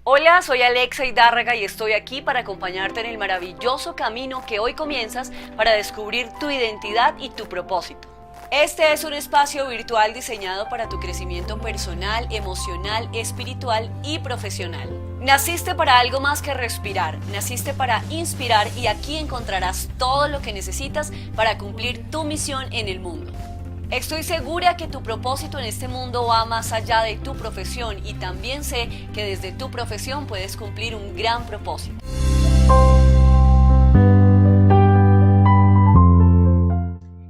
Hola, soy Alexa Hidárraga y estoy aquí para acompañarte en el maravilloso camino que hoy comienzas para descubrir tu identidad y tu propósito. Este es un espacio virtual diseñado para tu crecimiento personal, emocional, espiritual y profesional. Naciste para algo más que respirar, naciste para inspirar y aquí encontrarás todo lo que necesitas para cumplir tu misión en el mundo. Estoy segura que tu propósito en este mundo va más allá de tu profesión y también sé que desde tu profesión puedes cumplir un gran propósito.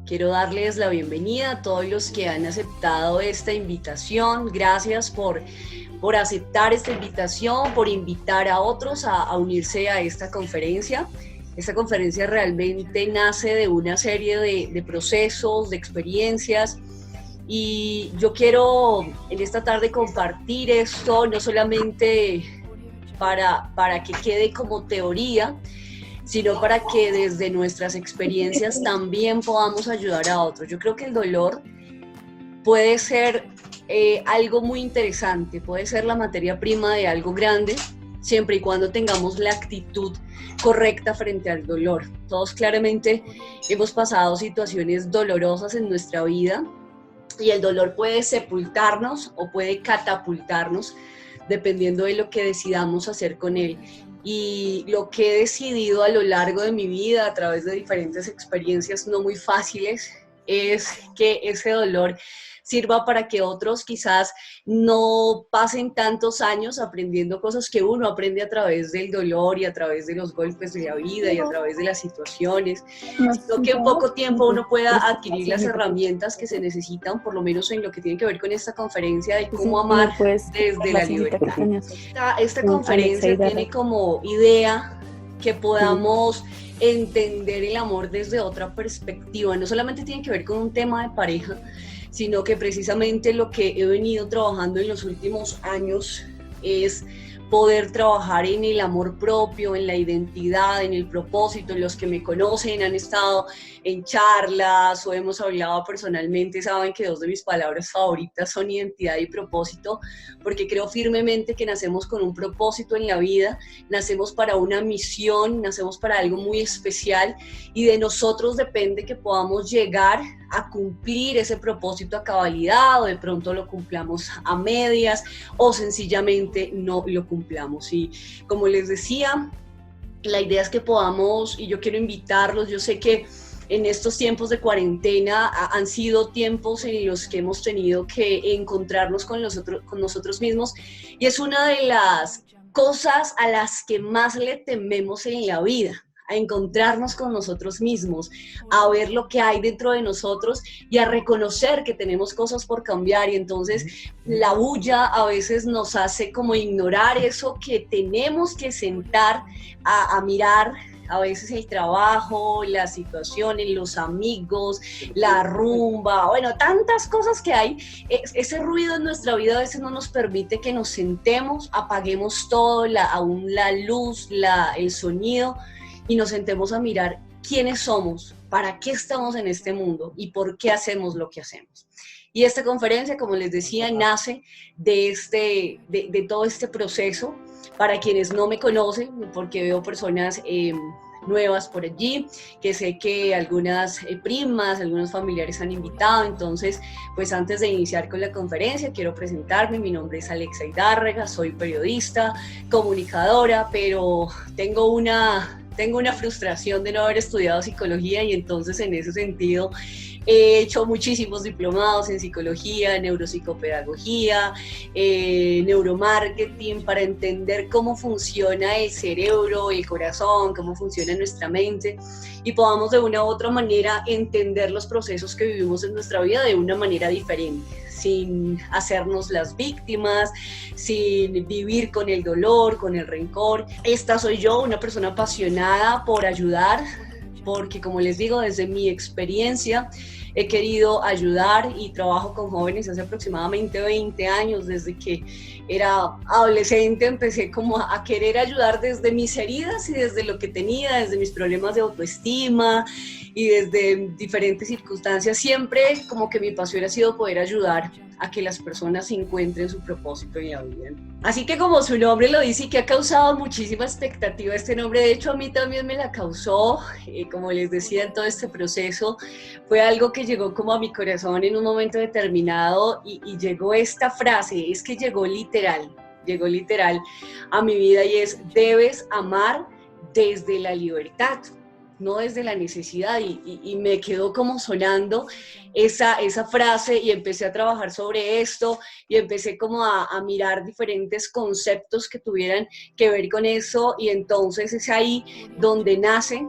Quiero darles la bienvenida a todos los que han aceptado esta invitación. Gracias por aceptar esta invitación, por invitar a otros a unirse a esta conferencia. Esta conferencia realmente nace de una serie de procesos, de experiencias, y yo quiero en esta tarde compartir esto no solamente para que quede como teoría, sino para que desde nuestras experiencias también podamos ayudar a otros. Yo creo que el dolor puede ser algo muy interesante, puede ser la materia prima de algo grande, siempre y cuando tengamos la actitud correcta frente al dolor. Todos claramente hemos pasado situaciones dolorosas en nuestra vida y el dolor puede sepultarnos o puede catapultarnos dependiendo de lo que decidamos hacer con él. Y lo que he decidido a lo largo de mi vida, a través de diferentes experiencias no muy fáciles, es que ese dolor sirva para que otros quizás no pasen tantos años aprendiendo cosas que uno aprende a través del dolor y a través de los golpes de la vida y a través de las situaciones, sino que en poco tiempo uno pueda adquirir las herramientas que se necesitan, por lo menos en lo que tiene que ver con esta conferencia de cómo amar desde la libertad. Esta conferencia tiene como idea que podamos entender el amor desde otra perspectiva. No solamente tiene que ver con un tema de pareja, sino que precisamente lo que he venido trabajando en los últimos años es poder trabajar en el amor propio, en la identidad, en el propósito. Los que me conocen, han estado en charlas o hemos hablado personalmente, saben que dos de mis palabras favoritas son identidad y propósito, porque creo firmemente que nacemos con un propósito en la vida, nacemos para una misión, nacemos para algo muy especial y de nosotros depende que podamos llegar a cumplir ese propósito a cabalidad, o de pronto lo cumplamos a medias o sencillamente no lo cumplamos. Y como les decía, la idea es que podamos, y yo quiero invitarlos, yo sé que en estos tiempos de cuarentena han sido tiempos en los que hemos tenido que encontrarnos con nosotros mismos, y es una de las cosas a las que más le tememos en la vida, a encontrarnos con nosotros mismos, a ver lo que hay dentro de nosotros y a reconocer que tenemos cosas por cambiar. Y entonces la bulla a veces nos hace como ignorar eso que tenemos que sentar a mirar. A veces el trabajo, las situaciones, los amigos, la rumba, bueno, tantas cosas que hay. Ese ruido en nuestra vida a veces no nos permite que nos sentemos, apaguemos todo, aún la luz, el sonido, y nos sentemos a mirar quiénes somos, para qué estamos en este mundo y por qué hacemos lo que hacemos. Y esta conferencia, como les decía, nace de todo este proceso. Para quienes no me conocen, porque veo personas nuevas por allí, que sé que algunas primas, algunos familiares han invitado. Entonces, pues antes de iniciar con la conferencia, quiero presentarme. Mi nombre es Alexa Hidárraga, soy periodista, comunicadora, pero tengo una frustración de no haber estudiado psicología, y entonces en ese sentido he hecho muchísimos diplomados en psicología, neuropsicopedagogía, neuromarketing, para entender cómo funciona el cerebro, el corazón, cómo funciona nuestra mente, y podamos de una u otra manera entender los procesos que vivimos en nuestra vida de una manera diferente, sin hacernos las víctimas, sin vivir con el dolor, con el rencor. Esta soy yo, una persona apasionada por ayudar, porque como les digo, desde mi experiencia he querido ayudar y trabajo con jóvenes hace aproximadamente 20 años. Desde que era adolescente empecé como a querer ayudar desde mis heridas y desde lo que tenía, desde mis problemas de autoestima y desde diferentes circunstancias. Siempre como que mi pasión ha sido poder ayudar a que las personas encuentren su propósito en la vida. Así que, como su nombre lo dice, y que ha causado muchísima expectativa este nombre, de hecho a mí también me la causó, como les decía, en todo este proceso, fue algo que llegó como a mi corazón en un momento determinado, y llegó esta frase, es que llegó literal a mi vida, y es: debes amar desde la libertad, no desde la necesidad. Y me quedó como sonando esa frase, y empecé a trabajar sobre esto, y empecé como a mirar diferentes conceptos que tuvieran que ver con eso, y entonces es ahí donde nace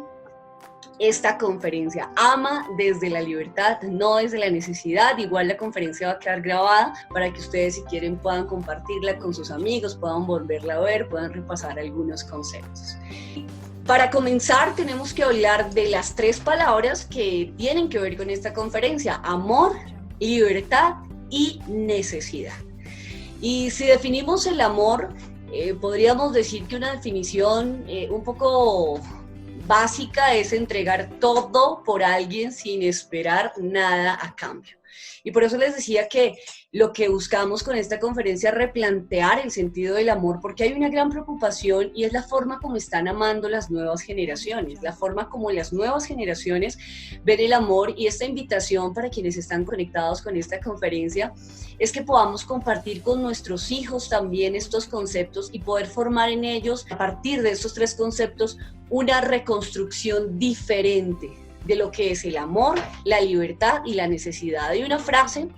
esta conferencia: ama desde la libertad, no desde la necesidad. Igual la conferencia va a quedar grabada para que ustedes, si quieren, puedan compartirla con sus amigos, puedan volverla a ver, puedan repasar algunos conceptos. Para comenzar, tenemos que hablar de las 3 palabras que tienen que ver con esta conferencia: amor, libertad y necesidad. Y si definimos el amor, podríamos decir que una definición un poco básica es entregar todo por alguien sin esperar nada a cambio. Y por eso les decía que lo que buscamos con esta conferencia es replantear el sentido del amor, porque hay una gran preocupación, y es la forma como están amando las nuevas generaciones, la forma como las nuevas generaciones ven el amor. Y esta invitación para quienes están conectados con esta conferencia es que podamos compartir con nuestros hijos también estos conceptos y poder formar en ellos, a partir de estos 3 conceptos, una reconstrucción diferente de lo que es el amor, la libertad y la necesidad. Hay una frase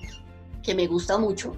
que me gusta mucho,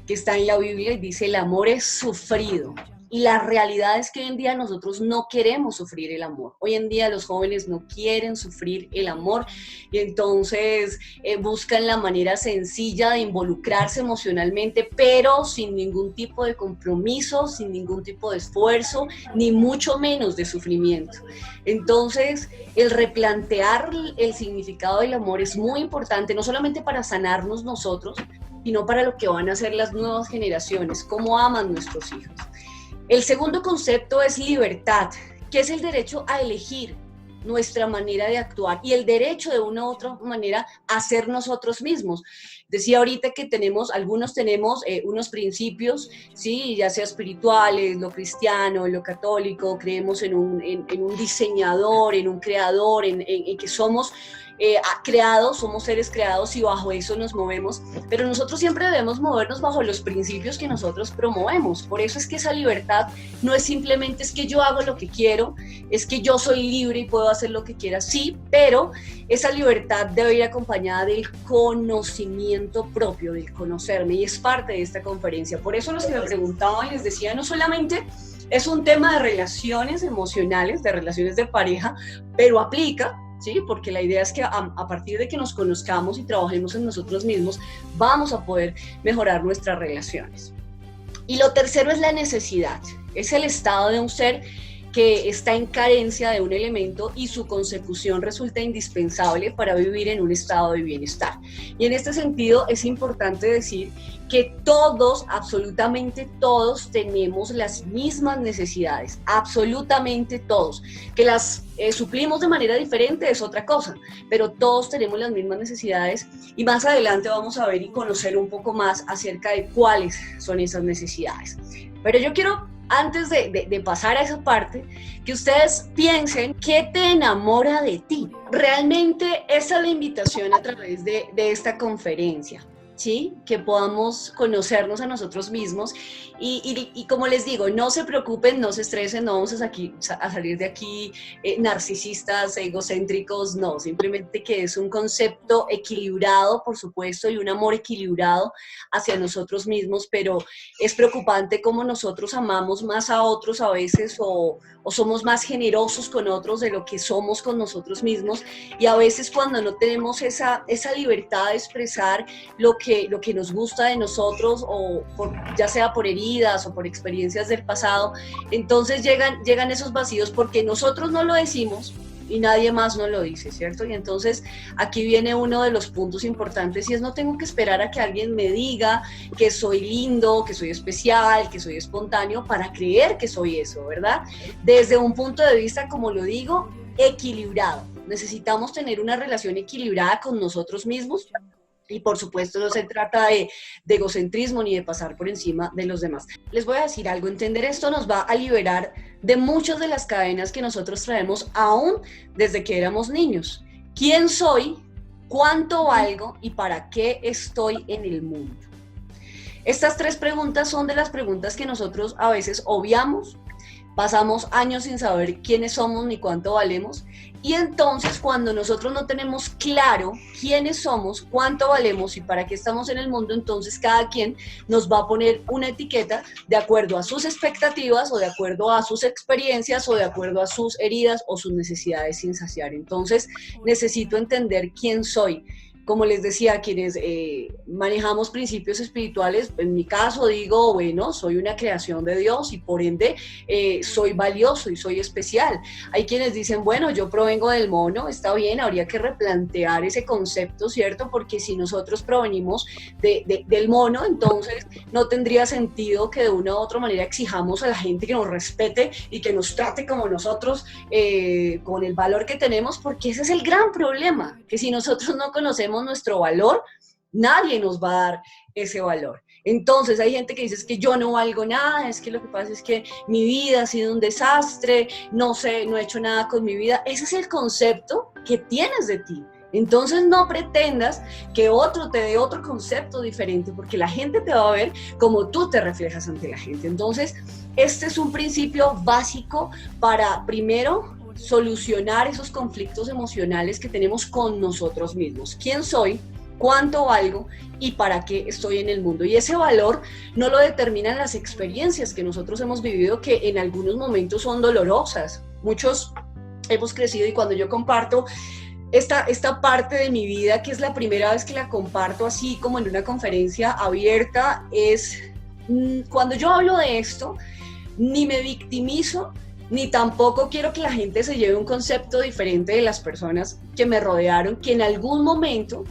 que está en la Biblia, y dice: el amor es sufrido. Y la realidad es que hoy en día nosotros no queremos sufrir el amor. Hoy en día los jóvenes no quieren sufrir el amor, y entonces buscan la manera sencilla de involucrarse emocionalmente, pero sin ningún tipo de compromiso, sin ningún tipo de esfuerzo, ni mucho menos de sufrimiento. Entonces, el replantear el significado del amor es muy importante, no solamente para sanarnos nosotros, sino para lo que van a hacer las nuevas generaciones, cómo aman nuestros hijos. El segundo concepto es libertad, que es el derecho a elegir nuestra manera de actuar y el derecho de una u otra manera a ser nosotros mismos. Decía ahorita que algunos tenemos unos principios, ¿sí? Ya sea espirituales, lo cristiano, lo católico, creemos en un diseñador, en un creador, en que somos creados, somos seres creados, y bajo eso nos movemos, pero nosotros siempre debemos movernos bajo los principios que nosotros promovemos. Por eso es que esa libertad no es simplemente es que yo hago lo que quiero, es que yo soy libre y puedo hacer lo que quiera, sí, pero esa libertad debe ir acompañada del conocimiento propio, del conocerme, y es parte de esta conferencia. Por eso los que me preguntaban les decía, no solamente es un tema de relaciones emocionales, de relaciones de pareja, pero aplica, ¿sí? Porque la idea es que a partir de que nos conozcamos y trabajemos en nosotros mismos, vamos a poder mejorar nuestras relaciones. Y lo tercero es la necesidad. Es el estado de un ser que está en carencia de un elemento y su consecución resulta indispensable para vivir en un estado de bienestar. Y en este sentido es importante decir que todos, absolutamente todos, tenemos las mismas necesidades, absolutamente todos. Que las suplimos de manera diferente es otra cosa, pero todos tenemos las mismas necesidades, y más adelante vamos a ver y conocer un poco más acerca de cuáles son esas necesidades. Pero yo quiero, antes de pasar a esa parte, que ustedes piensen qué te enamora de ti. Realmente esa es la invitación a través de esta conferencia, ¿sí? Que podamos conocernos a nosotros mismos y como les digo, no se preocupen, no se estresen, no vamos a salir de aquí narcisistas, egocéntricos, no, simplemente que es un concepto equilibrado, por supuesto, y un amor equilibrado hacia nosotros mismos, pero es preocupante cómo nosotros amamos más a otros a veces, o somos más generosos con otros de lo que somos con nosotros mismos, y a veces cuando no tenemos esa libertad de expresar lo que nos gusta de nosotros, o ya sea por heridas o por experiencias del pasado, entonces llegan esos vacíos porque nosotros no lo decimos, y nadie más nos lo dice, ¿cierto? Y entonces aquí viene uno de los puntos importantes y es no tengo que esperar a que alguien me diga que soy lindo, que soy especial, que soy espontáneo para creer que soy eso, ¿verdad? Desde un punto de vista, como lo digo, equilibrado. Necesitamos tener una relación equilibrada con nosotros mismos. Y por supuesto no se trata de egocentrismo ni de pasar por encima de los demás. Les voy a decir algo, entender esto nos va a liberar de muchas de las cadenas que nosotros traemos aún desde que éramos niños. ¿Quién soy? ¿Cuánto valgo? ¿Y para qué estoy en el mundo? Estas tres preguntas son de las preguntas que nosotros a veces obviamos, pasamos años sin saber quiénes somos ni cuánto valemos, y entonces cuando nosotros no tenemos claro quiénes somos, cuánto valemos y para qué estamos en el mundo, entonces cada quien nos va a poner una etiqueta de acuerdo a sus expectativas o de acuerdo a sus experiencias o de acuerdo a sus heridas o sus necesidades sin saciar. Entonces necesito entender quién soy. Como les decía, quienes manejamos principios espirituales, en mi caso digo, bueno, soy una creación de Dios y por ende soy valioso y soy especial. Hay quienes dicen, bueno, yo provengo del mono, está bien, habría que replantear ese concepto, ¿cierto? Porque si nosotros provenimos del mono, entonces no tendría sentido que de una u otra manera exijamos a la gente que nos respete y que nos trate como nosotros, con el valor que tenemos, porque ese es el gran problema, que si nosotros no conocemos nuestro valor, nadie nos va a dar ese valor. Entonces hay gente que dice es que yo no valgo nada, es que lo que pasa es que mi vida ha sido un desastre, no sé, no he hecho nada con mi vida. Ese es el concepto que tienes de ti. Entonces no pretendas que otro te dé otro concepto diferente, porque la gente te va a ver como tú te reflejas ante la gente. Entonces este es un principio básico para, primero, solucionar esos conflictos emocionales que tenemos con nosotros mismos. ¿Quién soy? ¿Cuánto valgo? ¿Y para qué estoy en el mundo? Y ese valor no lo determinan las experiencias que nosotros hemos vivido, que en algunos momentos son dolorosas. Muchos hemos crecido y cuando yo comparto esta parte de mi vida, que es la primera vez que la comparto así como en una conferencia abierta, es cuando yo hablo de esto, ni me victimizo, ni tampoco quiero que la gente se lleve un concepto diferente de las personas que me rodearon, que en algún momento,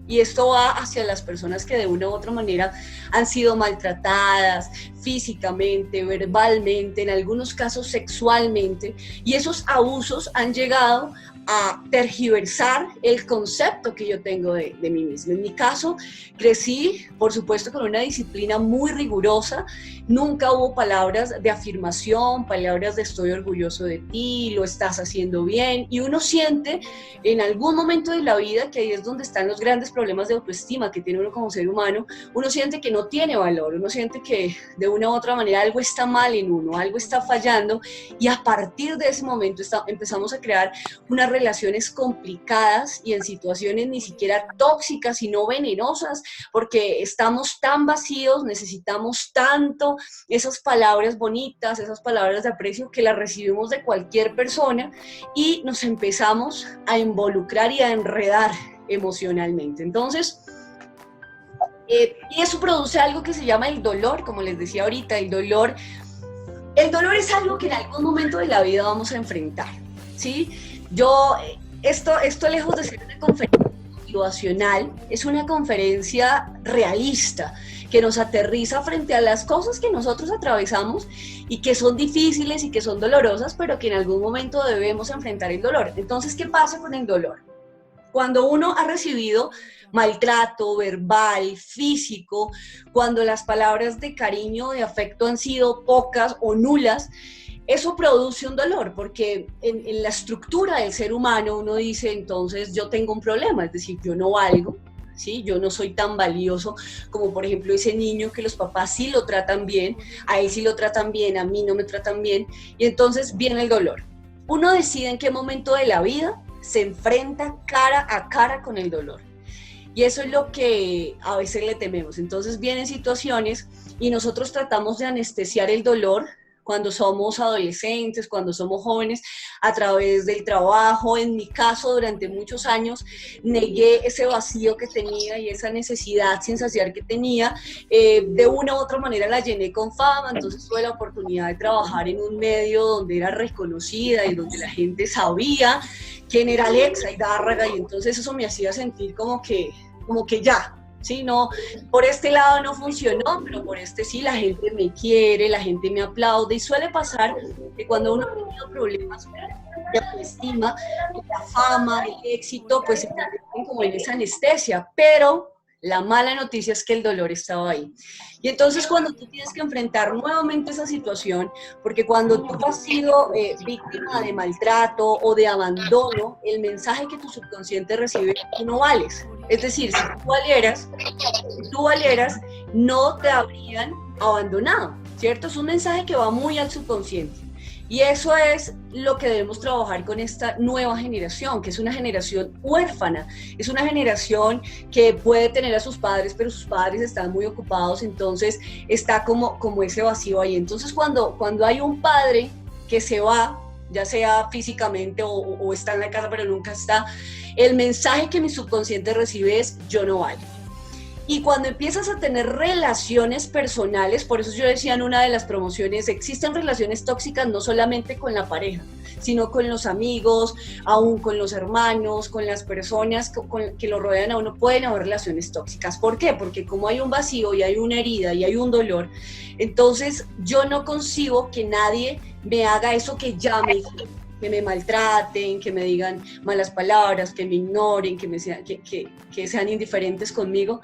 y esto va hacia las personas que de una u otra manera han sido maltratadas físicamente, verbalmente, en algunos casos sexualmente, y esos abusos han llegado a tergiversar el concepto que yo tengo de mí misma. En mi caso, crecí, por supuesto, con una disciplina muy rigurosa. Nunca hubo palabras de afirmación, palabras de estoy orgulloso de ti, lo estás haciendo bien. Y uno siente en algún momento de la vida, que ahí es donde están los grandes problemas de autoestima que tiene uno como ser humano, uno siente que no tiene valor, uno siente que de una u otra manera algo está mal en uno, algo está fallando, y a partir de ese momento empezamos a crear unas relaciones complicadas y en situaciones ni siquiera tóxicas, sino venenosas, porque estamos tan vacíos, necesitamos tanto esas palabras bonitas, esas palabras de aprecio que las recibimos de cualquier persona y nos empezamos a involucrar y a enredar emocionalmente. Entonces, y eso produce algo que se llama el dolor, como les decía ahorita, el dolor es algo que en algún momento de la vida vamos a enfrentar, ¿sí? Esto lejos de ser una conferencia motivacional, es una conferencia realista, que nos aterriza frente a las cosas que nosotros atravesamos y que son difíciles y que son dolorosas, pero que en algún momento debemos enfrentar el dolor. Entonces, ¿qué pasa con el dolor? Cuando uno ha recibido maltrato verbal, físico, cuando las palabras de cariño, de afecto han sido pocas o nulas, eso produce un dolor, porque en la estructura del ser humano uno dice, entonces yo tengo un problema, es decir, yo no valgo, ¿sí? Yo no soy tan valioso como, por ejemplo, ese niño que los papás sí lo tratan bien, a él sí lo tratan bien, a mí no me tratan bien, y entonces viene el dolor. Uno decide en qué momento de la vida se enfrenta cara a cara con el dolor. Y eso es lo que a veces le tememos. Entonces vienen situaciones y nosotros tratamos de anestesiar el dolor cuando somos adolescentes, cuando somos jóvenes, a través del trabajo. En mi caso, durante muchos años, negué ese vacío que tenía y esa necesidad sin saciar que tenía. De una u otra manera la llené con fama, entonces tuve la oportunidad de trabajar en un medio donde era reconocida y donde la gente sabía quién era Alexa Hidárraga, y entonces eso me hacía sentir como que ya, ¿sí? No, por este lado no funcionó, pero por este sí, la gente me quiere, la gente me aplaude, y suele pasar que cuando uno ha tenido problemas de autoestima, la fama, el éxito, pues se convierten como en esa anestesia, pero la mala noticia es que el dolor estaba ahí. Y entonces cuando tú tienes que enfrentar nuevamente esa situación, porque cuando tú has sido víctima de maltrato o de abandono, el mensaje que tu subconsciente recibe es que tú no vales. Es decir, si tú valieras, no te habrían abandonado, ¿cierto? Es un mensaje que va muy al subconsciente. Y eso es lo que debemos trabajar con esta nueva generación, que es una generación huérfana, es una generación que puede tener a sus padres, pero sus padres están muy ocupados, entonces está como ese vacío ahí. Entonces cuando hay un padre que se va, ya sea físicamente o está en la casa pero nunca está, el mensaje que mi subconsciente recibe es: yo no valgo. Y cuando empiezas a tener relaciones personales, por eso yo decía en una de las promociones, existen relaciones tóxicas no solamente con la pareja, sino con los amigos, aún con los hermanos, con las personas que lo rodean a uno, pueden haber relaciones tóxicas. ¿Por qué? Porque como hay un vacío y hay una herida y hay un dolor, entonces yo no concibo que nadie me haga eso que ya me hicieron, que me maltraten, que me digan malas palabras, que me ignoren, que sean indiferentes conmigo.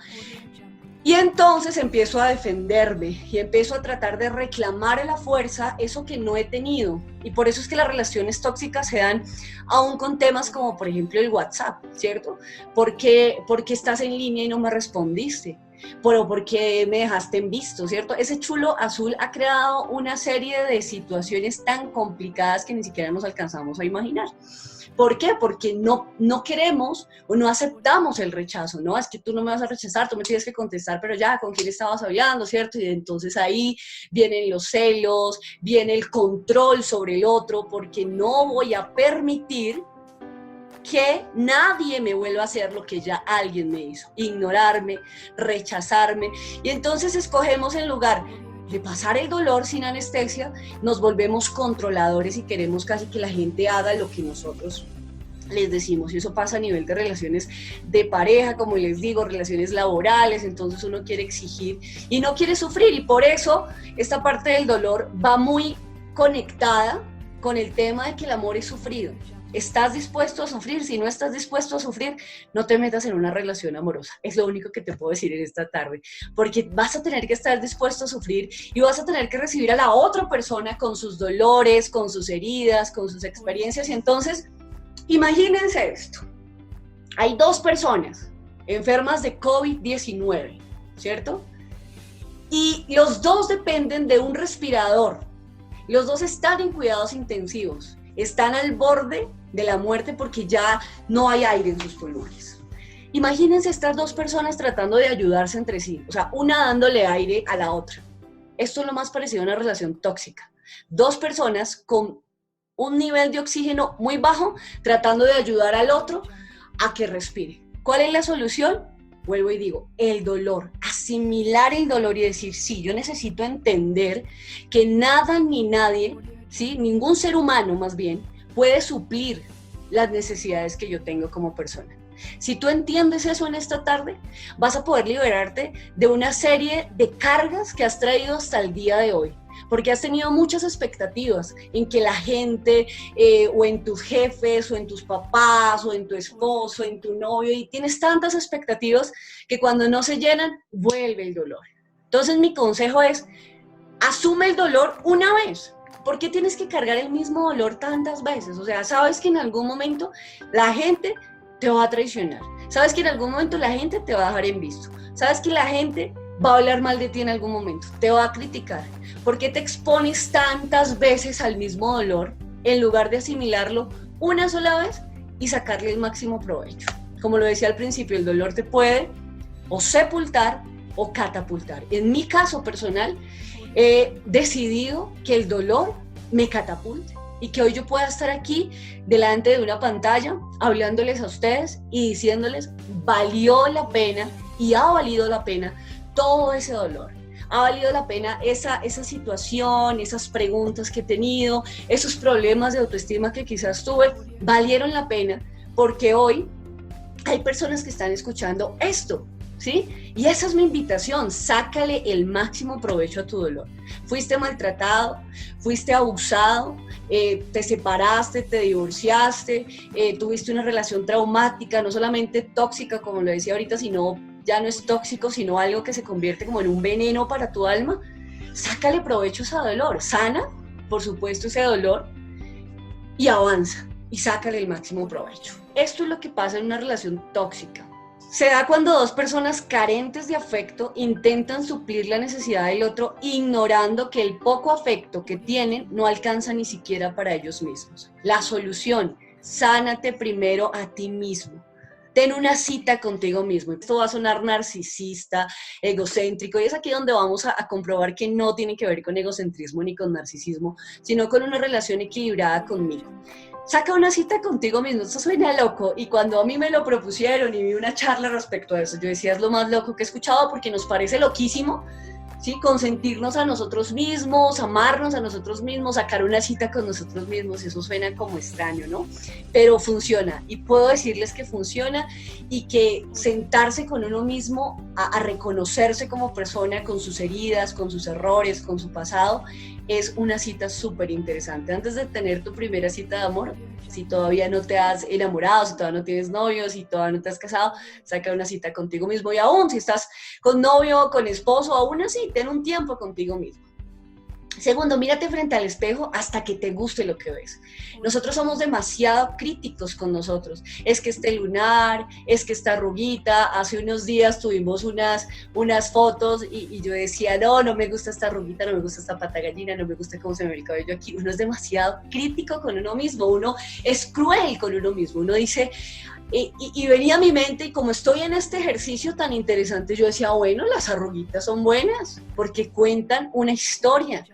Y entonces empiezo a defenderme y empiezo a tratar de reclamar a la fuerza eso que no he tenido. Y por eso es que las relaciones tóxicas se dan aún con temas como, por ejemplo, el WhatsApp, ¿cierto? Porque estás en línea y no me respondiste, pero porque me dejaste en visto, ¿cierto? Ese chulo azul ha creado una serie de situaciones tan complicadas que ni siquiera nos alcanzamos a imaginar. ¿Por qué? Porque no queremos o no aceptamos el rechazo, ¿no? Es que tú no me vas a rechazar, tú me tienes que contestar, pero ya, ¿con quién estabas hablando, cierto? Y entonces ahí vienen los celos, viene el control sobre el otro, porque no voy a permitir que nadie me vuelva a hacer lo que ya alguien me hizo, ignorarme, rechazarme, y entonces escogemos, en lugar de pasar el dolor sin anestesia, nos volvemos controladores y queremos casi que la gente haga lo que nosotros les decimos, y eso pasa a nivel de relaciones de pareja, como les digo, relaciones laborales. Entonces uno quiere exigir y no quiere sufrir, y por eso esta parte del dolor va muy conectada con el tema de que el amor es sufrido. ¿Estás dispuesto a sufrir? Si no estás dispuesto a sufrir, no te metas en una relación amorosa. Es lo único que te puedo decir en esta tarde, porque vas a tener que estar dispuesto a sufrir y vas a tener que recibir a la otra persona con sus dolores, con sus heridas, con sus experiencias. Y entonces, imagínense esto. Hay dos personas enfermas de COVID-19, ¿cierto? Y los dos dependen de un respirador. Los dos están en cuidados intensivos. Están al borde de la muerte porque ya no hay aire en sus pulmones. Imagínense estas dos personas tratando de ayudarse entre sí, o sea, una dándole aire a la otra. Esto es lo más parecido a una relación tóxica. Dos personas con un nivel de oxígeno muy bajo tratando de ayudar al otro a que respire. ¿Cuál es la solución? Vuelvo y digo, el dolor, asimilar el dolor y decir, sí, yo necesito entender que nada ni nadie, ¿sí? Ningún ser humano más bien, puede suplir las necesidades que yo tengo como persona. Si tú entiendes eso en esta tarde, vas a poder liberarte de una serie de cargas que has traído hasta el día de hoy, porque has tenido muchas expectativas en que la gente, o en tus jefes, o en tus papás, o en tu esposo, en tu novio, y tienes tantas expectativas que cuando no se llenan, vuelve el dolor. Entonces mi consejo es, asume el dolor una vez. ¿Por qué tienes que cargar el mismo dolor tantas veces? O sea, sabes que en algún momento la gente te va a traicionar. Sabes que en algún momento la gente te va a dejar en visto. Sabes que la gente va a hablar mal de ti en algún momento. Te va a criticar. ¿Por qué te expones tantas veces al mismo dolor en lugar de asimilarlo una sola vez y sacarle el máximo provecho? Como lo decía al principio, el dolor te puede o sepultar o catapultar. En mi caso personal, He decidido que el dolor me catapulte y que hoy yo pueda estar aquí delante de una pantalla hablándoles a ustedes y diciéndoles valió la pena y ha valido la pena todo ese dolor. Ha valido la pena esa situación, esas preguntas que he tenido, esos problemas de autoestima que quizás tuve, valieron la pena porque hoy hay personas que están escuchando esto, ¿sí? Y esa es mi invitación, sácale el máximo provecho a tu dolor. Fuiste maltratado, fuiste abusado, te separaste, te divorciaste, tuviste una relación traumática, no solamente tóxica, como lo decía ahorita, sino ya no es tóxico, sino algo que se convierte como en un veneno para tu alma. Sácale provecho a ese dolor, sana, por supuesto, ese dolor y avanza y sácale el máximo provecho. Esto es lo que pasa en una relación tóxica. Se da cuando dos personas carentes de afecto intentan suplir la necesidad del otro, ignorando que el poco afecto que tienen no alcanza ni siquiera para ellos mismos. La solución, sánate primero a ti mismo. Ten una cita contigo mismo. Esto va a sonar narcisista, egocéntrico, y es aquí donde vamos a comprobar que no tiene que ver con egocentrismo ni con narcisismo, sino con una relación equilibrada conmigo. Saca una cita contigo mismo, esto suena loco, y cuando a mí me lo propusieron y vi una charla respecto a eso, yo decía, es lo más loco que he escuchado porque nos parece loquísimo, ¿sí? Consentirnos a nosotros mismos, amarnos a nosotros mismos, sacar una cita con nosotros mismos, eso suena como extraño, ¿no? Pero funciona, y puedo decirles que funciona, y que sentarse con uno mismo a reconocerse como persona, con sus heridas, con sus errores, con su pasado, es una cita súper interesante. Antes de tener tu primera cita de amor, si todavía no te has enamorado, si todavía no tienes novio, si todavía no te has casado, saca una cita contigo mismo. Y aún si estás con novio, con esposo, aún así, ten un tiempo contigo mismo. Segundo, mírate frente al espejo hasta que te guste lo que ves. Nosotros somos demasiado críticos con nosotros. Es que este lunar, es que esta arruguita. Hace unos días tuvimos unas fotos y yo decía, no me gusta esta arruguita, no me gusta esta pata gallina, no me gusta cómo se me ve el cabello aquí. Uno es demasiado crítico con uno mismo, uno es cruel con uno mismo. Uno dice, y venía a mi mente, y como estoy en este ejercicio tan interesante, yo decía, bueno, las arruguitas son buenas porque cuentan una historia.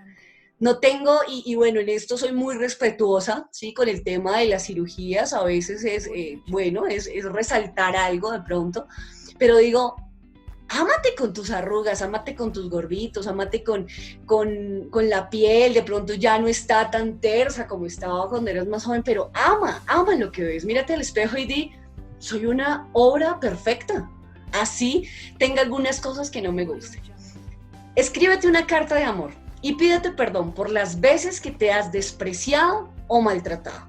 No tengo, y bueno, en esto soy muy respetuosa, ¿sí? Con el tema de las cirugías, a veces es resaltar algo de pronto, pero digo, ámate con tus arrugas, ámate con tus gorditos, ámate con la piel, de pronto ya no está tan tersa como estaba cuando eras más joven, pero ama lo que ves, mírate al espejo y di, soy una obra perfecta, así tenga algunas cosas que no me gusten. Escríbete una carta de amor y pídete perdón por las veces que te has despreciado o maltratado.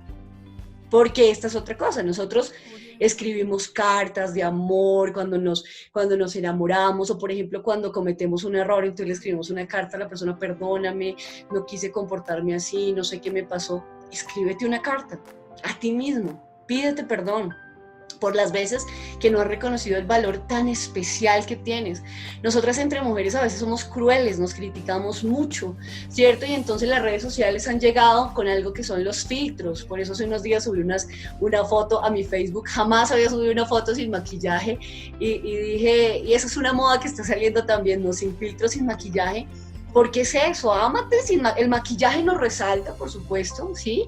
Porque esta es otra cosa, nosotros escribimos cartas de amor cuando nos enamoramos, o por ejemplo cuando cometemos un error, entonces le escribimos una carta a la persona, perdóname, no quise comportarme así, no sé qué me pasó. Escríbete una carta a ti mismo, pídete perdón por las veces que no has reconocido el valor tan especial que tienes. Nosotras entre mujeres a veces somos crueles, nos criticamos mucho, ¿cierto? Y entonces las redes sociales han llegado con algo que son los filtros. Por eso hace unos días subí una foto a mi Facebook, jamás había subido una foto sin maquillaje y dije, y esa es una moda que está saliendo también, ¿no? Sin filtros, sin maquillaje. Porque es eso, ámate, el maquillaje nos resalta, por supuesto, ¿sí?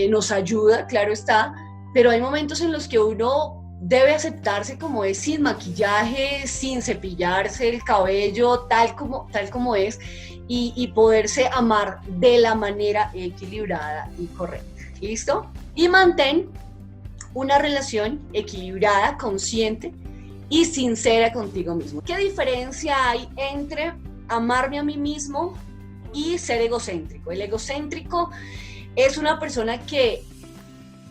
Nos ayuda, claro está, pero hay momentos en los que uno debe aceptarse como es, sin maquillaje, sin cepillarse el cabello, tal como es, y poderse amar de la manera equilibrada y correcta. ¿Listo? Y mantén una relación equilibrada, consciente y sincera contigo mismo. ¿Qué diferencia hay entre amarme a mí mismo y ser egocéntrico? El egocéntrico es una persona que,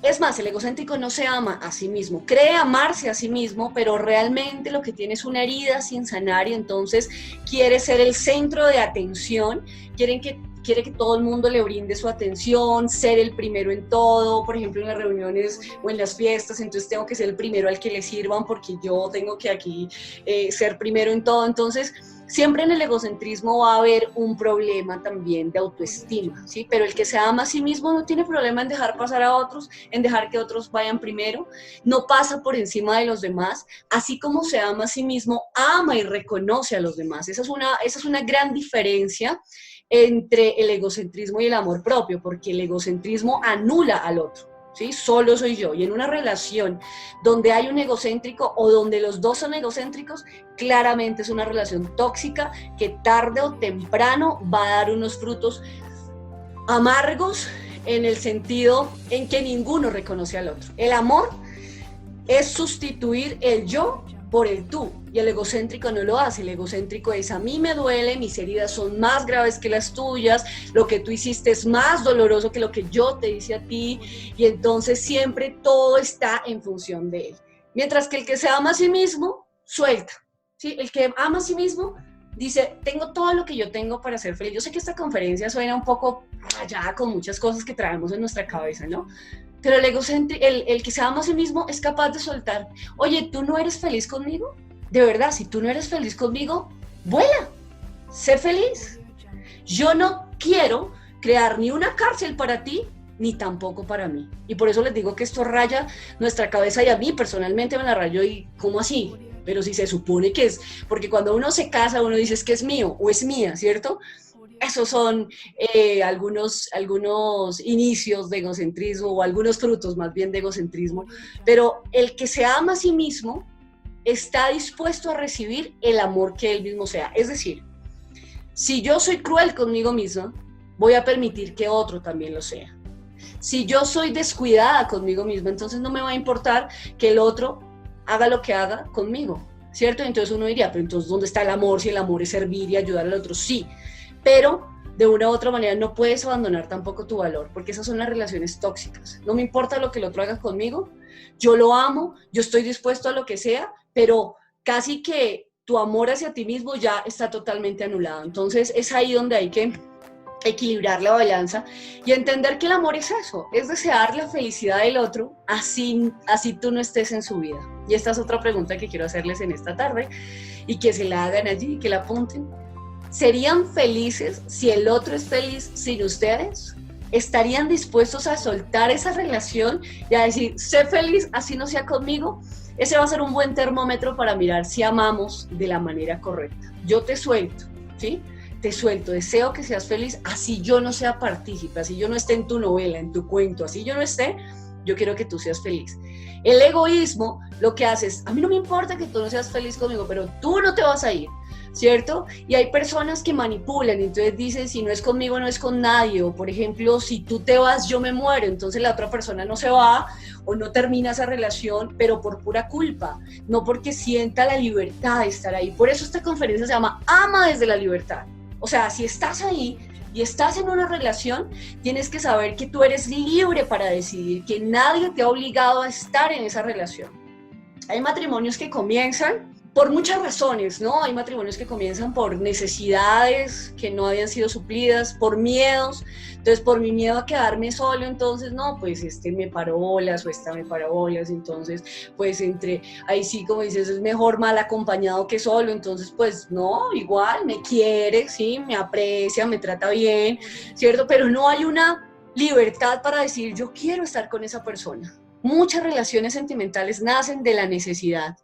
es más, el egocéntrico no se ama a sí mismo, cree amarse a sí mismo, pero realmente lo que tiene es una herida sin sanar y entonces quiere ser el centro de atención, quiere quiere que todo el mundo le brinde su atención, ser el primero en todo, por ejemplo en las reuniones o en las fiestas, entonces tengo que ser el primero al que le sirvan porque yo tengo que aquí ser primero en todo. Entonces siempre en el egocentrismo va a haber un problema también de autoestima, ¿sí? Pero el que se ama a sí mismo no tiene problema en dejar pasar a otros, en dejar que otros vayan primero, no pasa por encima de los demás, así como se ama a sí mismo, ama y reconoce a los demás. Esa es una gran diferencia entre el egocentrismo y el amor propio, porque el egocentrismo anula al otro. ¿Sí? Solo soy yo. Y en una relación donde hay un egocéntrico o donde los dos son egocéntricos, claramente es una relación tóxica que tarde o temprano va a dar unos frutos amargos en el sentido en que ninguno reconoce al otro. El amor es sustituir el yo por el tú, y el egocéntrico no lo hace. El egocéntrico es: a mí me duele, mis heridas son más graves que las tuyas, lo que tú hiciste es más doloroso que lo que yo te hice a ti, y entonces siempre todo está en función de él. Mientras que el que se ama a sí mismo, suelta, ¿sí? El que ama a sí mismo dice: tengo todo lo que yo tengo para ser feliz. Yo sé que esta conferencia suena un poco rayada con muchas cosas que traemos en nuestra cabeza, ¿no? Pero el que se ama a sí mismo es capaz de soltar. Oye, ¿tú no eres feliz conmigo? De verdad, si tú no eres feliz conmigo, vuela, sé feliz. Yo no quiero crear ni una cárcel para ti, ni tampoco para mí. Y por eso les digo que esto raya nuestra cabeza, y a mí personalmente me la rayó. ¿Y cómo así? Pero si se supone que es, porque cuando uno se casa, uno dice: es que es mío o es mía, ¿cierto? Esos son algunos inicios de egocentrismo, o algunos frutos más bien de egocentrismo. Pero el que se ama a sí mismo está dispuesto a recibir el amor que él mismo sea. Es decir, si yo soy cruel conmigo misma, voy a permitir que otro también lo sea. Si yo soy descuidada conmigo misma, entonces no me va a importar que el otro haga lo que haga conmigo, ¿cierto? Entonces uno diría: pero entonces ¿dónde está el amor? Si el amor es servir y ayudar al otro. Sí, pero de una u otra manera no puedes abandonar tampoco tu valor, porque esas son las relaciones tóxicas. No me importa lo que el otro haga conmigo, yo lo amo, yo estoy dispuesto a lo que sea, pero casi que tu amor hacia ti mismo ya está totalmente anulado. Entonces es ahí donde hay que equilibrar la balanza y entender que el amor es eso, es desear la felicidad del otro, así tú no estés en su vida. Y esta es otra pregunta que quiero hacerles en esta tarde, y que se la hagan allí, que la apunten. ¿Serían felices si el otro es feliz sin ustedes? ¿Estarían dispuestos a soltar esa relación y a decir: sé feliz así no sea conmigo? Ese va a ser un buen termómetro para mirar si amamos de la manera correcta. Yo te suelto, ¿sí? Te suelto, deseo que seas feliz, así yo no sea partícipe, así yo no esté en tu novela, en tu cuento, así yo no esté, yo quiero que tú seas feliz. El egoísmo lo que hace es: a mí no me importa que tú no seas feliz conmigo, pero tú no te vas a ir, ¿cierto? Y hay personas que manipulan, entonces dicen: si no es conmigo, no es con nadie, o por ejemplo, si tú te vas, yo me muero, entonces la otra persona no se va o no termina esa relación, pero por pura culpa, no porque sienta la libertad de estar ahí. Por eso esta conferencia se llama Ama desde la libertad. O sea, si estás ahí y estás en una relación, tienes que saber que tú eres libre para decidir, que nadie te ha obligado a estar en esa relación. Hay matrimonios que comienzan por muchas razones, ¿no? Hay matrimonios que comienzan por necesidades que no habían sido suplidas, por miedos. Entonces, por mi miedo a quedarme solo, entonces, no, pues este me paró bolas o esta me paró bolas, entonces, pues ahí sí, como dices, es mejor mal acompañado que solo, entonces, pues no, igual, me quiere, sí, me aprecia, me trata bien, ¿cierto? Pero no hay una libertad para decir: yo quiero estar con esa persona. Muchas relaciones sentimentales nacen de la necesidad,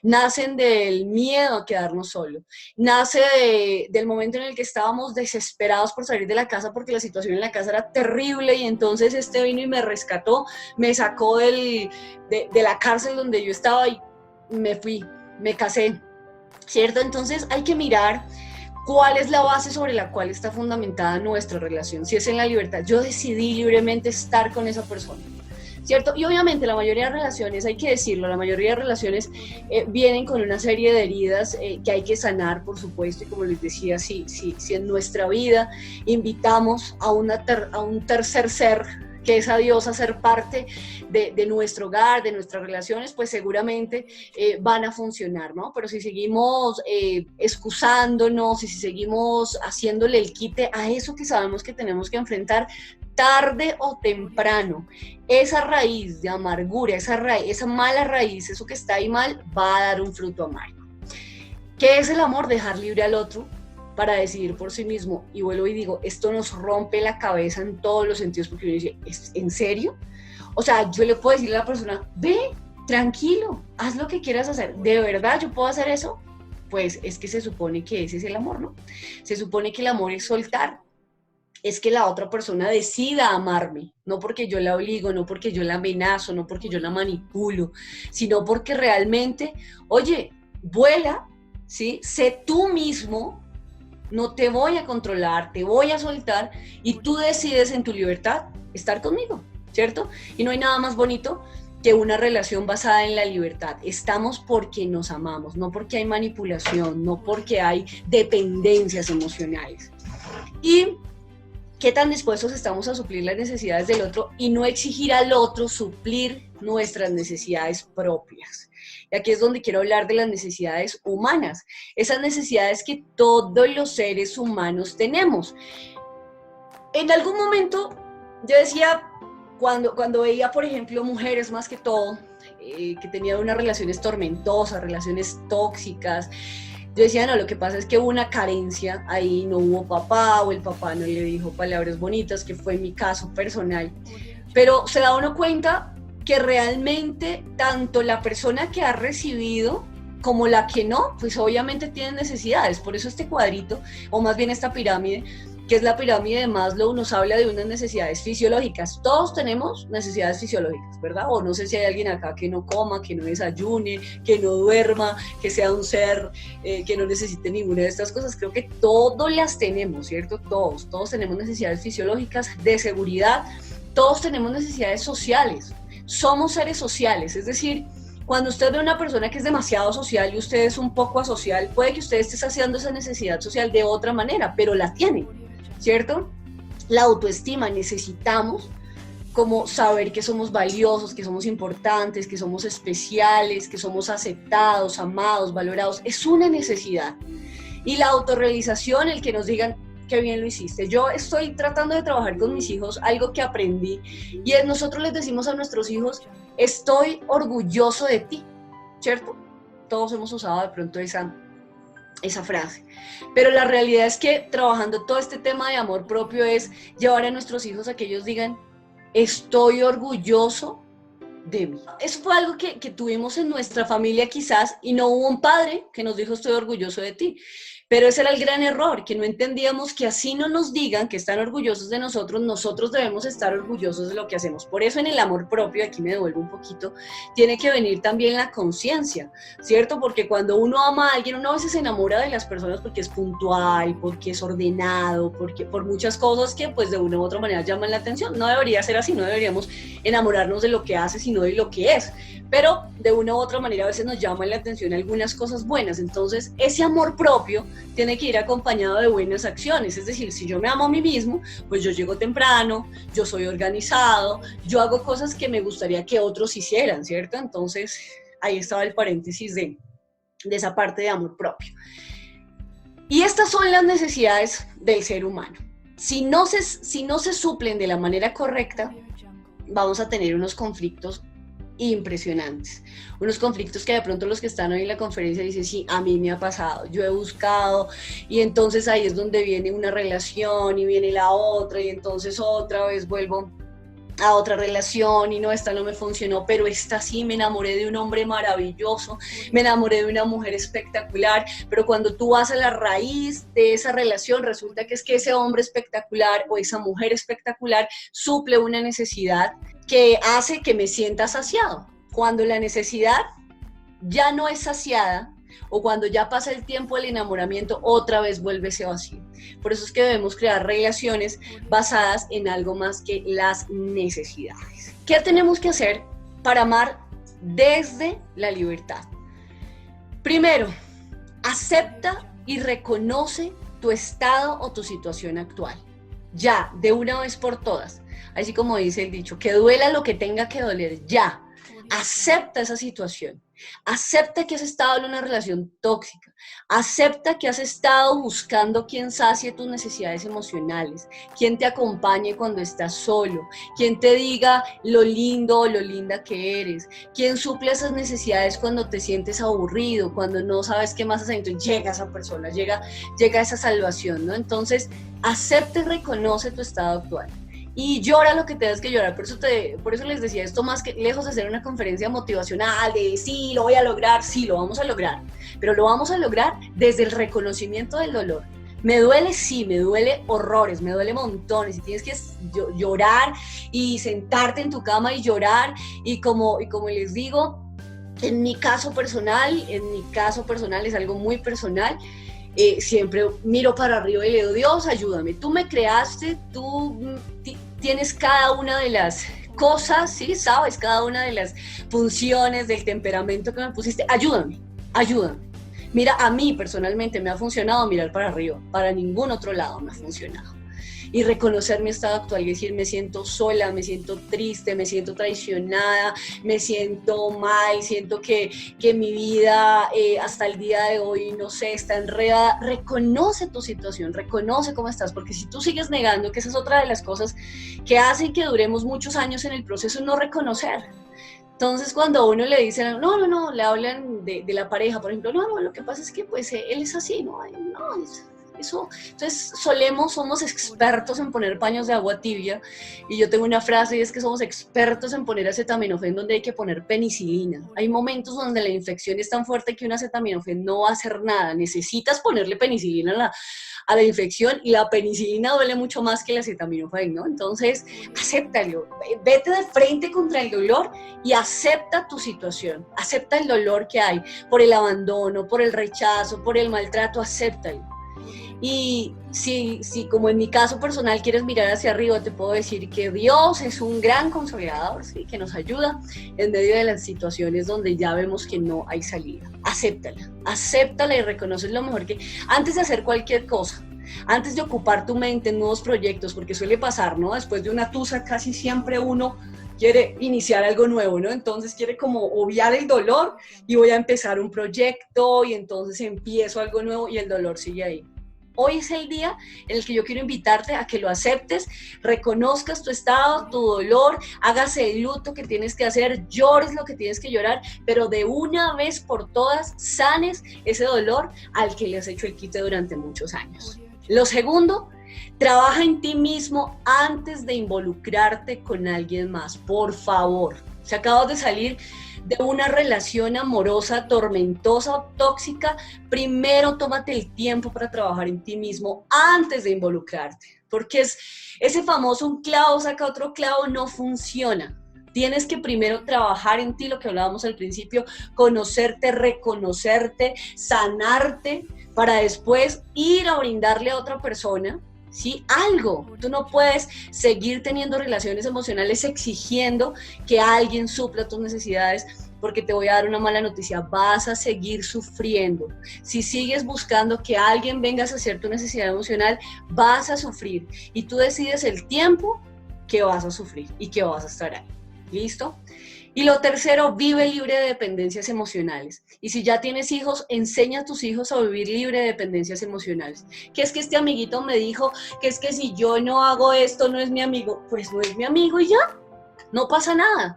nacen del miedo a quedarnos solos, del momento en el que estábamos desesperados por salir de la casa porque la situación en la casa era terrible, y entonces este vino y me rescató, me sacó de la cárcel donde yo estaba y me fui, me casé, ¿cierto? Entonces hay que mirar cuál es la base sobre la cual está fundamentada nuestra relación. Si es en la libertad, yo decidí libremente estar con esa persona, ¿cierto? Y obviamente la mayoría de relaciones, hay que decirlo, la mayoría de relaciones vienen con una serie de heridas que hay que sanar, por supuesto, y como les decía, si en nuestra vida invitamos a un tercer ser que es a Dios hacer parte de nuestro hogar, de nuestras relaciones, pues seguramente van a funcionar, ¿no? Pero si seguimos excusándonos y si seguimos haciéndole el quite a eso que sabemos que tenemos que enfrentar, tarde o temprano, esa raíz de amargura, esa mala raíz, eso que está ahí mal, va a dar un fruto amargo. ¿Qué es el amor? Dejar libre al otro para decidir por sí mismo. Y vuelvo y digo, esto nos rompe la cabeza en todos los sentidos, porque uno dice, ¿en serio? O sea, yo le puedo decir a la persona, ve, tranquilo, haz lo que quieras hacer. ¿De verdad yo puedo hacer eso? Pues es que se supone que ese es el amor, ¿no? Se supone que el amor es soltar, es que la otra persona decida amarme, no porque yo la obligo, no porque yo la amenazo, no porque yo la manipulo, sino porque realmente, oye, vuela, ¿sí? Sé tú mismo, no te voy a controlar, te voy a soltar y tú decides en tu libertad estar conmigo, ¿cierto? Y no hay nada más bonito que una relación basada en la libertad. Estamos porque nos amamos, no porque hay manipulación, no porque hay dependencias emocionales. Y qué tan dispuestos estamos a suplir las necesidades del otro y no exigir al otro suplir nuestras necesidades propias. Y aquí es donde quiero hablar de las necesidades humanas, esas necesidades que todos los seres humanos tenemos. En algún momento yo decía, cuando veía, por ejemplo, mujeres más que todo, que tenían unas relaciones tormentosas, relaciones tóxicas, yo decía, no, lo que pasa es que hubo una carencia, ahí no hubo papá, o el papá no le dijo palabras bonitas, que fue mi caso personal. Pero se da uno cuenta que realmente tanto la persona que ha recibido como la que no, pues obviamente tienen necesidades. Por eso este cuadrito, o más bien esta pirámide, que es la pirámide de Maslow, nos habla de unas necesidades fisiológicas. Todos tenemos necesidades fisiológicas, ¿verdad? O no sé si hay alguien acá que no coma, que no desayune, que no duerma, que sea un ser que no necesite ninguna de estas cosas. Creo que todos las tenemos, ¿cierto? Todos tenemos necesidades fisiológicas, de seguridad, todos tenemos necesidades sociales. Somos seres sociales, es decir, cuando usted ve a una persona que es demasiado social y usted es un poco asocial, puede que usted esté saciando esa necesidad social de otra manera, pero la tiene, ¿cierto? La autoestima, necesitamos como saber que somos valiosos, que somos importantes, que somos especiales, que somos aceptados, amados, valorados, es una necesidad. Y la autorrealización, el que nos digan, qué bien lo hiciste. Yo estoy tratando de trabajar con mis hijos algo que aprendí y es nosotros les decimos a nuestros hijos, estoy orgulloso de ti, ¿cierto? Todos hemos usado de pronto esa frase, pero la realidad es que trabajando todo este tema de amor propio es llevar a nuestros hijos a que ellos digan, estoy orgulloso de mí. Eso fue algo que tuvimos en nuestra familia quizás y no hubo un padre que nos dijo estoy orgulloso de ti. Pero ese era el gran error, que no entendíamos que así no nos digan que están orgullosos de nosotros, nosotros debemos estar orgullosos de lo que hacemos. Por eso en el amor propio, aquí me devuelvo un poquito, tiene que venir también la conciencia, ¿cierto? Porque cuando uno ama a alguien, uno a veces se enamora de las personas porque es puntual, porque es ordenado, porque por muchas cosas que pues de una u otra manera llaman la atención. No debería ser así, no deberíamos enamorarnos de lo que hace, sino de lo que es. Pero de una u otra manera a veces nos llaman la atención algunas cosas buenas. Entonces ese amor propio tiene que ir acompañado de buenas acciones, es decir, si yo me amo a mí mismo, pues yo llego temprano, yo soy organizado, yo hago cosas que me gustaría que otros hicieran, ¿cierto? Entonces, ahí estaba el paréntesis de esa parte de amor propio. Y estas son las necesidades del ser humano. Si no se suplen de la manera correcta, vamos a tener unos conflictos impresionantes, unos conflictos que de pronto los que están hoy en la conferencia dicen, sí, a mí me ha pasado, yo he buscado y entonces ahí es donde viene una relación y viene la otra y entonces otra vez vuelvo a otra relación y no, esta no me funcionó, pero esta sí, me enamoré de un hombre maravilloso, me enamoré de una mujer espectacular, pero cuando tú vas a la raíz de esa relación resulta que es que ese hombre espectacular o esa mujer espectacular suple una necesidad que hace que me sienta saciado. Cuando la necesidad ya no es saciada o cuando ya pasa el tiempo del enamoramiento, otra vez vuelve ese vacío. Por eso es que debemos crear relaciones basadas en algo más que las necesidades. ¿Qué tenemos que hacer para amar desde la libertad? Primero, acepta y reconoce tu estado o tu situación actual. Ya, de una vez por todas. así como dice el dicho, que duela lo que tenga que doler, ya. Acepta esa situación, acepta que has estado en una relación tóxica, acepta que has estado buscando quien sacie tus necesidades emocionales, quien te acompañe cuando estás solo, quien te diga lo lindo o lo linda que eres, quien suple esas necesidades cuando te sientes aburrido, cuando no sabes qué más hacer, entonces llega esa persona, llega esa salvación, ¿no? Entonces, acepta y reconoce tu estado actual. Y llora lo que tengas que llorar, por eso les decía esto, más que lejos de ser una conferencia motivacional, de sí, lo voy a lograr, sí, lo vamos a lograr, pero lo vamos a lograr desde el reconocimiento del dolor. Me duele, sí, me duele horrores, me duele montones, y tienes que llorar y sentarte en tu cama y llorar, y como les digo, en mi caso personal es algo muy personal. Siempre miro para arriba y le digo, Dios, ayúdame, tú me creaste, tú tienes cada una de las cosas, ¿sí? Sabes cada una de las funciones del temperamento que me pusiste, ayúdame. Mira, a mí personalmente me ha funcionado mirar para arriba, para ningún otro lado me ha funcionado. Y reconocer mi estado actual y decir, me siento sola, me siento triste, me siento traicionada, me siento mal, siento que mi vida hasta el día de hoy, no sé, está enredada. Reconoce tu situación, reconoce cómo estás, porque si tú sigues negando, que esa es otra de las cosas que hacen que duremos muchos años en el proceso, no reconocer. Entonces, cuando a uno le dicen, no, le hablan de la pareja, por ejemplo, no, lo que pasa es que pues él es así, no, eso. Entonces somos expertos en poner paños de agua tibia, y yo tengo una frase y es que somos expertos en poner acetaminofén donde hay que poner penicilina. Hay momentos donde la infección es tan fuerte que un acetaminofén no va a hacer nada, necesitas ponerle penicilina a la infección, y la penicilina duele mucho más que el acetaminofén, ¿no? Entonces, acéptalo, vete de frente contra el dolor y acepta tu situación, acepta el dolor que hay por el abandono, por el rechazo, por el maltrato, acéptalo. Y si como en mi caso personal quieres mirar hacia arriba, te puedo decir que Dios es un gran consolador, ¿sí? Que nos ayuda en medio de las situaciones donde ya vemos que no hay salida. Acéptala y reconoces lo mejor que... Antes de hacer cualquier cosa, antes de ocupar tu mente en nuevos proyectos, porque suele pasar, ¿no? Después de una tusa casi siempre uno quiere iniciar algo nuevo, ¿no? Entonces quiere como obviar el dolor y voy a empezar un proyecto y entonces empiezo algo nuevo y el dolor sigue ahí. Hoy es el día en el que yo quiero invitarte a que lo aceptes, reconozcas tu estado, tu dolor, hagas el luto que tienes que hacer, llores lo que tienes que llorar, pero de una vez por todas sanes ese dolor al que le has hecho el quite durante muchos años. Lo segundo, trabaja en ti mismo antes de involucrarte con alguien más, por favor. Si acabas de salir de una relación amorosa, tormentosa o tóxica, primero tómate el tiempo para trabajar en ti mismo antes de involucrarte, porque es ese famoso un clavo saca otro clavo, no funciona. Tienes que primero trabajar en ti, lo que hablábamos al principio, conocerte, reconocerte, sanarte, para después ir a brindarle a otra persona, ¿sí? Algo. Tú no puedes seguir teniendo relaciones emocionales exigiendo que alguien supla tus necesidades, porque te voy a dar una mala noticia, vas a seguir sufriendo. Si sigues buscando que alguien venga a saciar tu necesidad emocional, vas a sufrir, y tú decides el tiempo que vas a sufrir y que vas a estar ahí. ¿Listo? Y lo tercero, vive libre de dependencias emocionales. Y si ya tienes hijos, enseña a tus hijos a vivir libre de dependencias emocionales. Que es que este amiguito me dijo que es que si yo no hago esto, no es mi amigo. Pues no es mi amigo y ya, no pasa nada.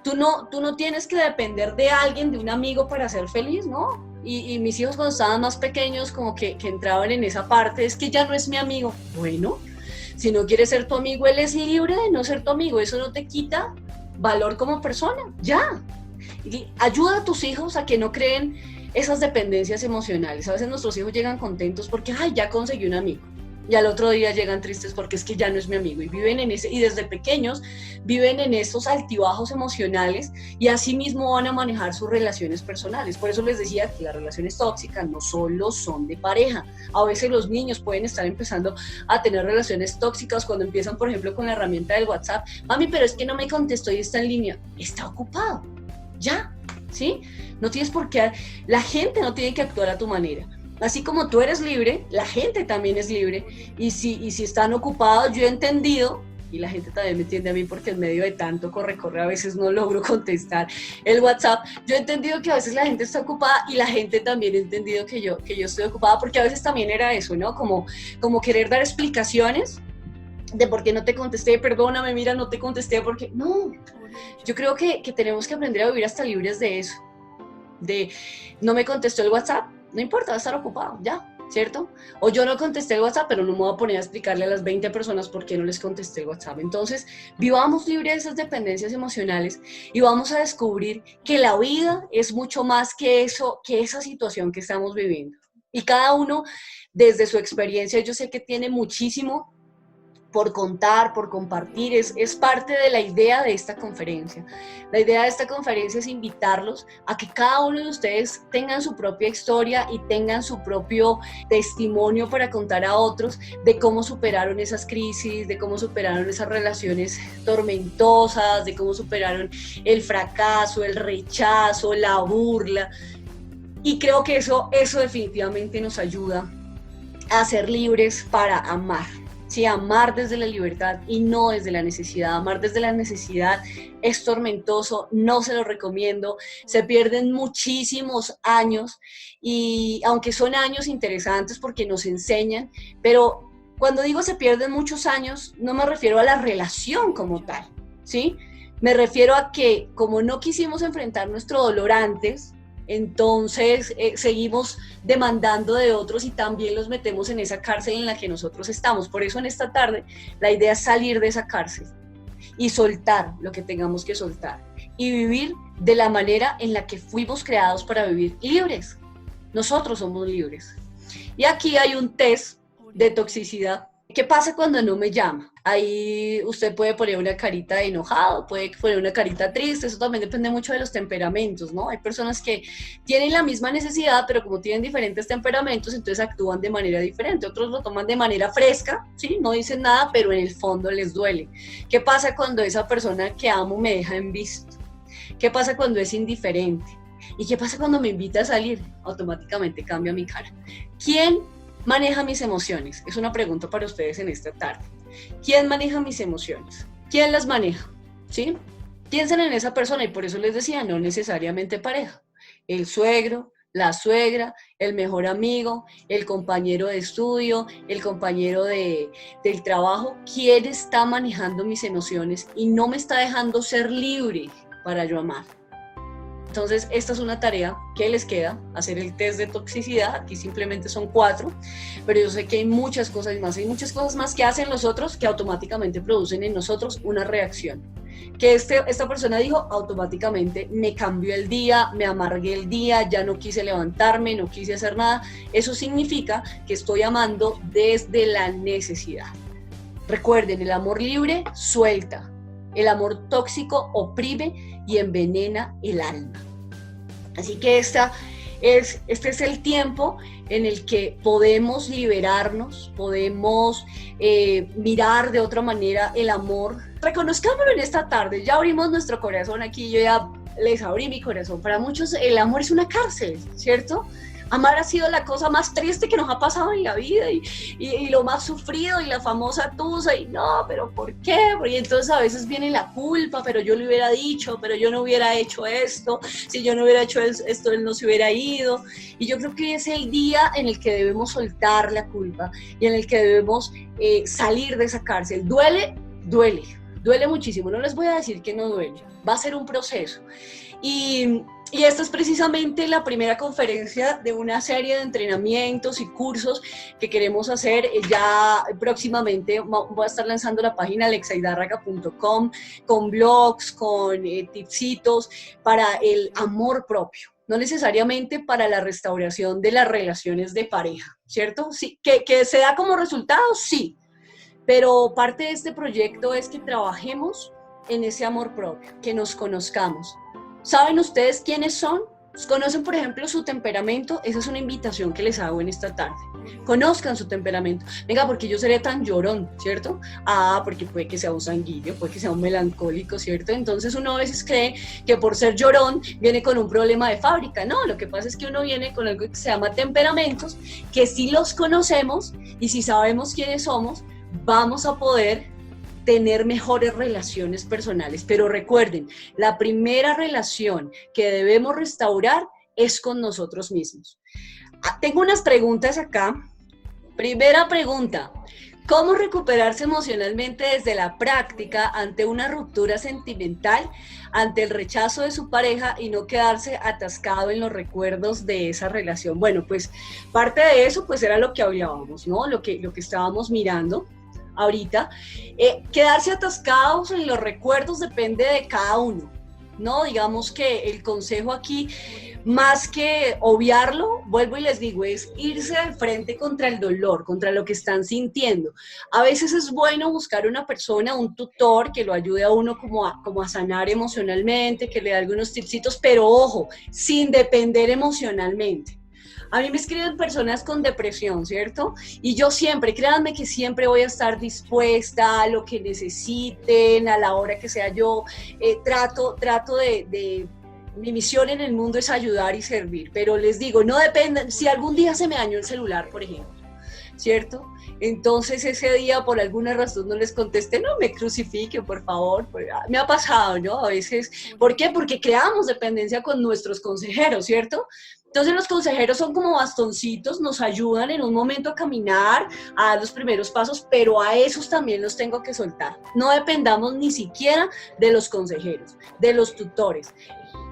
Tú no tienes que depender de alguien, de un amigo para ser feliz, ¿no? Y mis hijos cuando estaban más pequeños como que entraban en esa parte, es que ya no es mi amigo. Bueno, si no quiere ser tu amigo, él es libre de no ser tu amigo. Eso no te quita valor como persona, ya. Y ayuda a tus hijos a que no creen esas dependencias emocionales. A veces nuestros hijos llegan contentos porque, ay, ya conseguí un amigo. Y al otro día llegan tristes porque es que ya no es mi amigo. Y viven en ese, y desde pequeños viven en esos altibajos emocionales, y así mismo van a manejar sus relaciones personales. Por eso les decía que las relaciones tóxicas no solo son de pareja. A veces los niños pueden estar empezando a tener relaciones tóxicas cuando empiezan, por ejemplo, con la herramienta del WhatsApp. Mami, pero es que no me contestó y está en línea. Está ocupado. Ya, ¿sí? No tienes por qué, la gente no tiene que actuar a tu manera. Así como tú eres libre, la gente también es libre, y si están ocupados, yo he entendido y la gente también me entiende a mí porque en medio de tanto corre a veces no logro contestar el WhatsApp. Yo he entendido que a veces la gente está ocupada y la gente también ha entendido que yo estoy ocupada, porque a veces también era eso, ¿no? Como querer dar explicaciones de por qué no te contesté, perdóname, mira, no te contesté porque... No, yo creo que tenemos que aprender a vivir hasta libres de eso, de no me contestó el WhatsApp, no importa, va a estar ocupado, ya. ¿Cierto? O yo no contesté el WhatsApp, pero no me voy a poner a explicarle a las 20 personas por qué no les contesté el WhatsApp. Entonces, vivamos libres de esas dependencias emocionales y vamos a descubrir que la vida es mucho más que eso, que esa situación que estamos viviendo. Y cada uno, desde su experiencia, yo sé que tiene muchísimo por contar, por compartir, es parte de la idea de esta conferencia. La idea de esta conferencia es invitarlos a que cada uno de ustedes tengan su propia historia y tengan su propio testimonio para contar a otros de cómo superaron esas crisis, de cómo superaron esas relaciones tormentosas, de cómo superaron el fracaso, el rechazo, la burla. Y creo que eso definitivamente nos ayuda a ser libres para amar. Sí, amar desde la libertad y no desde la necesidad. Amar desde la necesidad es tormentoso, no se lo recomiendo, se pierden muchísimos años y aunque son años interesantes porque nos enseñan, pero cuando digo se pierden muchos años, no me refiero a la relación como tal, ¿sí? Me refiero a que como no quisimos enfrentar nuestro dolor antes, entonces seguimos demandando de otros y también los metemos en esa cárcel en la que nosotros estamos. Por eso en esta tarde la idea es salir de esa cárcel y soltar lo que tengamos que soltar y vivir de la manera en la que fuimos creados para vivir libres. Nosotros somos libres. Y aquí hay un test de toxicidad. ¿Qué pasa cuando no me llama? Ahí usted puede poner una carita de enojado, puede poner una carita triste, eso también depende mucho de los temperamentos, ¿no? Hay personas que tienen la misma necesidad, pero como tienen diferentes temperamentos, entonces actúan de manera diferente. Otros lo toman de manera fresca, ¿sí? No dicen nada, pero en el fondo les duele. ¿Qué pasa cuando esa persona que amo me deja en visto? ¿Qué pasa cuando es indiferente? ¿Y qué pasa cuando me invita a salir? Automáticamente cambia mi cara. ¿Quién maneja mis emociones? Es una pregunta para ustedes en esta tarde. ¿Quién maneja mis emociones? ¿Quién las maneja? ¿Sí? Piensen en esa persona y por eso les decía, no necesariamente pareja. El suegro, la suegra, el mejor amigo, el compañero de estudio, el compañero del trabajo. ¿Quién está manejando mis emociones y no me está dejando ser libre para yo amar? Entonces, esta es una tarea que les queda, hacer el test de toxicidad. Aquí simplemente son 4, pero yo sé que hay muchas cosas más que hacen los otros que automáticamente producen en nosotros una reacción. Que esta persona dijo, automáticamente me cambió el día, me amargué el día, ya no quise levantarme, no quise hacer nada. Eso significa que estoy amando desde la necesidad. Recuerden, el amor libre suelta, el amor tóxico oprime y envenena el alma. Así que este es el tiempo en el que podemos liberarnos, podemos mirar de otra manera el amor. Reconozcámoslo en esta tarde, ya abrimos nuestro corazón aquí, yo ya les abrí mi corazón. Para muchos el amor es una cárcel, ¿cierto? Amar ha sido la cosa más triste que nos ha pasado en la vida y lo más sufrido y la famosa tusa y no, pero ¿por qué? Y entonces a veces viene la culpa, pero yo le hubiera dicho, pero yo no hubiera hecho esto, si yo no hubiera hecho esto, él no se hubiera ido. Y yo creo que es el día en el que debemos soltar la culpa y en el que debemos salir de esa cárcel. Duele muchísimo, no les voy a decir que no duele, va a ser un proceso. Y esta es precisamente la primera conferencia de una serie de entrenamientos y cursos que queremos hacer. Ya próximamente voy a estar lanzando la página alexaidarraga.com con blogs, con tipsitos para el amor propio. No necesariamente para la restauración de las relaciones de pareja, ¿cierto? Sí, que se da como resultado, sí. Pero parte de este proyecto es que trabajemos en ese amor propio, que nos conozcamos. ¿Saben ustedes quiénes son? ¿Conocen, por ejemplo, su temperamento? Esa es una invitación que les hago en esta tarde. Conozcan su temperamento. Venga, porque yo seré tan llorón, ¿cierto? Porque puede que sea un sanguíneo, puede que sea un melancólico, ¿cierto? Entonces uno a veces cree que por ser llorón viene con un problema de fábrica. No, lo que pasa es que uno viene con algo que se llama temperamentos, que si los conocemos y si sabemos quiénes somos, vamos a poder tener mejores relaciones personales. Pero recuerden, la primera relación que debemos restaurar es con nosotros mismos. Tengo unas preguntas acá. Primera pregunta: ¿cómo recuperarse emocionalmente desde la práctica ante una ruptura sentimental, ante el rechazo de su pareja y no quedarse atascado en los recuerdos de esa relación? Bueno, pues parte de eso pues era lo que hablábamos, ¿no? Lo que estábamos mirando ahorita. Quedarse atascados en los recuerdos depende de cada uno, ¿no? Digamos que el consejo aquí, más que obviarlo, vuelvo y les digo, es irse al frente contra el dolor, contra lo que están sintiendo. A veces es bueno buscar una persona, un tutor, que lo ayude a uno como a sanar emocionalmente, que le dé algunos tipsitos, pero ojo, sin depender emocionalmente. A mí me escriben personas con depresión, ¿cierto? Y yo siempre, créanme que siempre voy a estar dispuesta a lo que necesiten, a la hora que sea yo. Trato de mi misión en el mundo es ayudar y servir, pero les digo, no depende, si algún día se me dañó el celular, por ejemplo, ¿cierto? Entonces ese día por alguna razón no les contesté, no me crucifiquen, por favor, pues, me ha pasado, ¿no? A veces, ¿por qué? Porque creamos dependencia con nuestros consejeros, ¿cierto? Entonces los consejeros son como bastoncitos, nos ayudan en un momento a caminar, a dar los primeros pasos, pero a esos también los tengo que soltar. No dependamos ni siquiera de los consejeros, de los tutores.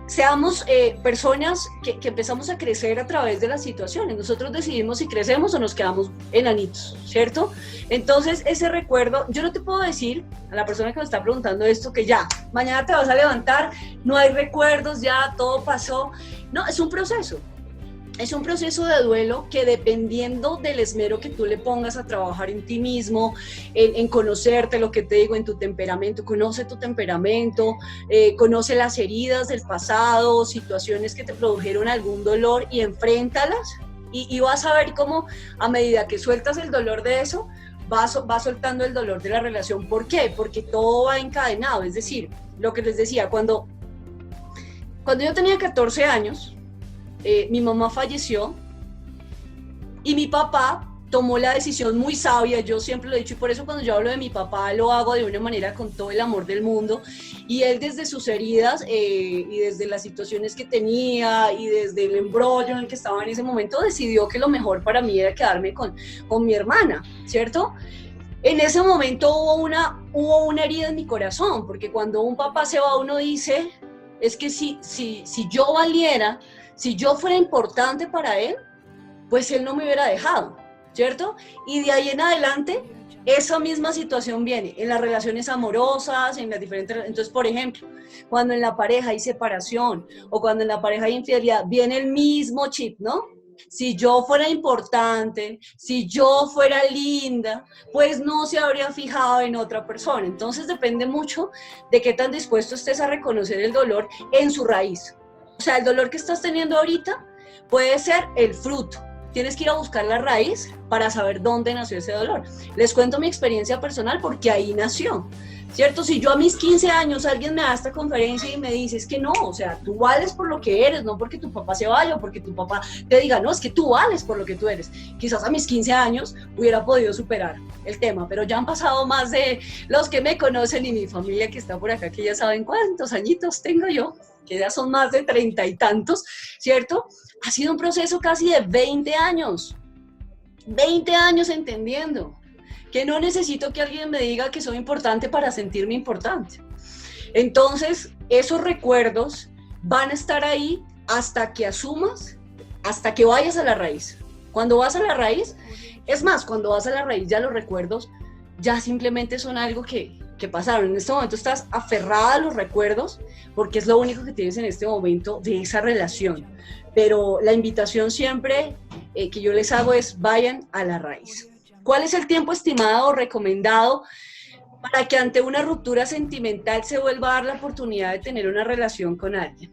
Seamos personas que empezamos a crecer a través de las situaciones. Nosotros decidimos si crecemos o nos quedamos enanitos, ¿cierto? Entonces, ese recuerdo, yo no te puedo decir a la persona que me está preguntando esto que ya, mañana te vas a levantar, no hay recuerdos, ya todo pasó. No, es un proceso. Es un proceso de duelo que, dependiendo del esmero que tú le pongas a trabajar en ti mismo, en conocerte, lo que te digo, en tu temperamento, conoce tu temperamento, conoce las heridas del pasado, situaciones que te produjeron algún dolor y enfréntalas, y vas a ver cómo a medida que sueltas el dolor de eso, vas soltando el dolor de la relación. ¿Por qué? Porque todo va encadenado. Es decir, lo que les decía, cuando yo tenía 14 años, mi mamá falleció y mi papá tomó la decisión muy sabia. Yo siempre lo he dicho, y por eso cuando yo hablo de mi papá lo hago de una manera con todo el amor del mundo, y él desde sus heridas y desde las situaciones que tenía y desde el embrollo en el que estaba en ese momento, decidió que lo mejor para mí era quedarme con mi hermana, ¿cierto? En ese momento hubo una herida en mi corazón, porque cuando un papá se va, uno dice, es que si yo valiera, si yo fuera importante para él, pues él no me hubiera dejado, ¿cierto? Y de ahí en adelante, esa misma situación viene en las relaciones amorosas, en las diferentes... Entonces, por ejemplo, cuando en la pareja hay separación o cuando en la pareja hay infidelidad, viene el mismo chip, ¿no? Si yo fuera importante, si yo fuera linda, pues no se habría fijado en otra persona. Entonces depende mucho de qué tan dispuesto estés a reconocer el dolor en su raíz. O sea, el dolor que estás teniendo ahorita puede ser el fruto. Tienes que ir a buscar la raíz para saber dónde nació ese dolor. Les cuento mi experiencia personal porque ahí nació, ¿cierto? Si yo a mis 15 años alguien me da esta conferencia y me dice, es que no, o sea, tú vales por lo que eres, no porque tu papá se vaya o porque tu papá te diga, no, es que tú vales por lo que tú eres. Quizás a mis 15 años hubiera podido superar el tema, pero ya han pasado más de los que me conocen y mi familia que está por acá, que ya saben cuántos añitos tengo yo, que ya son más de 30 y tantos, ¿cierto? Ha sido un proceso casi de 20 años entendiendo que no necesito que alguien me diga que soy importante para sentirme importante. Entonces, esos recuerdos van a estar ahí hasta que asumas, hasta que vayas a la raíz. Cuando vas a la raíz, es más, cuando vas a la raíz ya los recuerdos ya simplemente son algo que pasaron. En este momento estás aferrada a los recuerdos porque es lo único que tienes en este momento de esa relación. Pero la invitación siempre que yo les hago es vayan a la raíz. ¿Cuál es el tiempo estimado o recomendado para que ante una ruptura sentimental se vuelva a dar la oportunidad de tener una relación con alguien?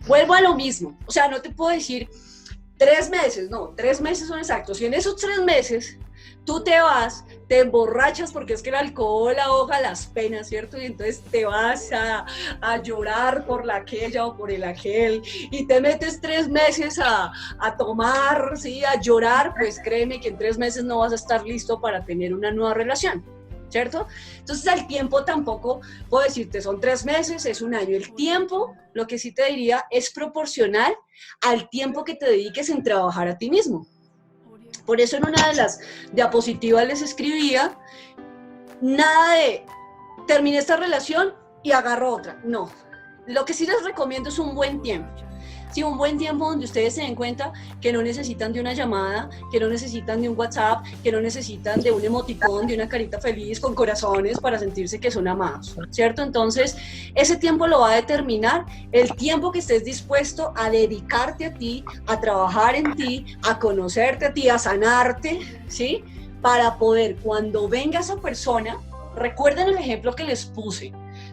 Vuelvo a lo mismo, o sea, no te puedo decir 3 meses, no, 3 meses son exactos. Si en esos 3 meses tú te vas, te emborrachas, porque es que el alcohol ahoga las penas, ¿cierto? Y entonces te vas a llorar por la aquella o por el aquel, y te metes 3 meses a tomar, ¿sí? A llorar, pues créeme que en 3 meses no vas a estar listo para tener una nueva relación, ¿cierto? Entonces el tiempo tampoco puedo decirte son 3 meses, es un año. El tiempo, lo que sí te diría, es proporcional al tiempo que te dediques en trabajar a ti mismo. Por eso en una de las diapositivas les escribía, nada de terminé esta relación y agarro otra, no. Lo que sí les recomiendo es un buen tiempo. Sí, un buen tiempo donde ustedes se den cuenta que no necesitan de una llamada, que no necesitan de un WhatsApp, que no necesitan de un emoticón, de una carita feliz con corazones para sentirse que son amados, ¿cierto? Entonces, ese tiempo lo va a determinar el tiempo que estés dispuesto a dedicarte a ti, a trabajar en ti, a conocerte a ti, a sanarte, ¿sí? Para poder, cuando venga esa persona, recuerden el ejemplo que les puse,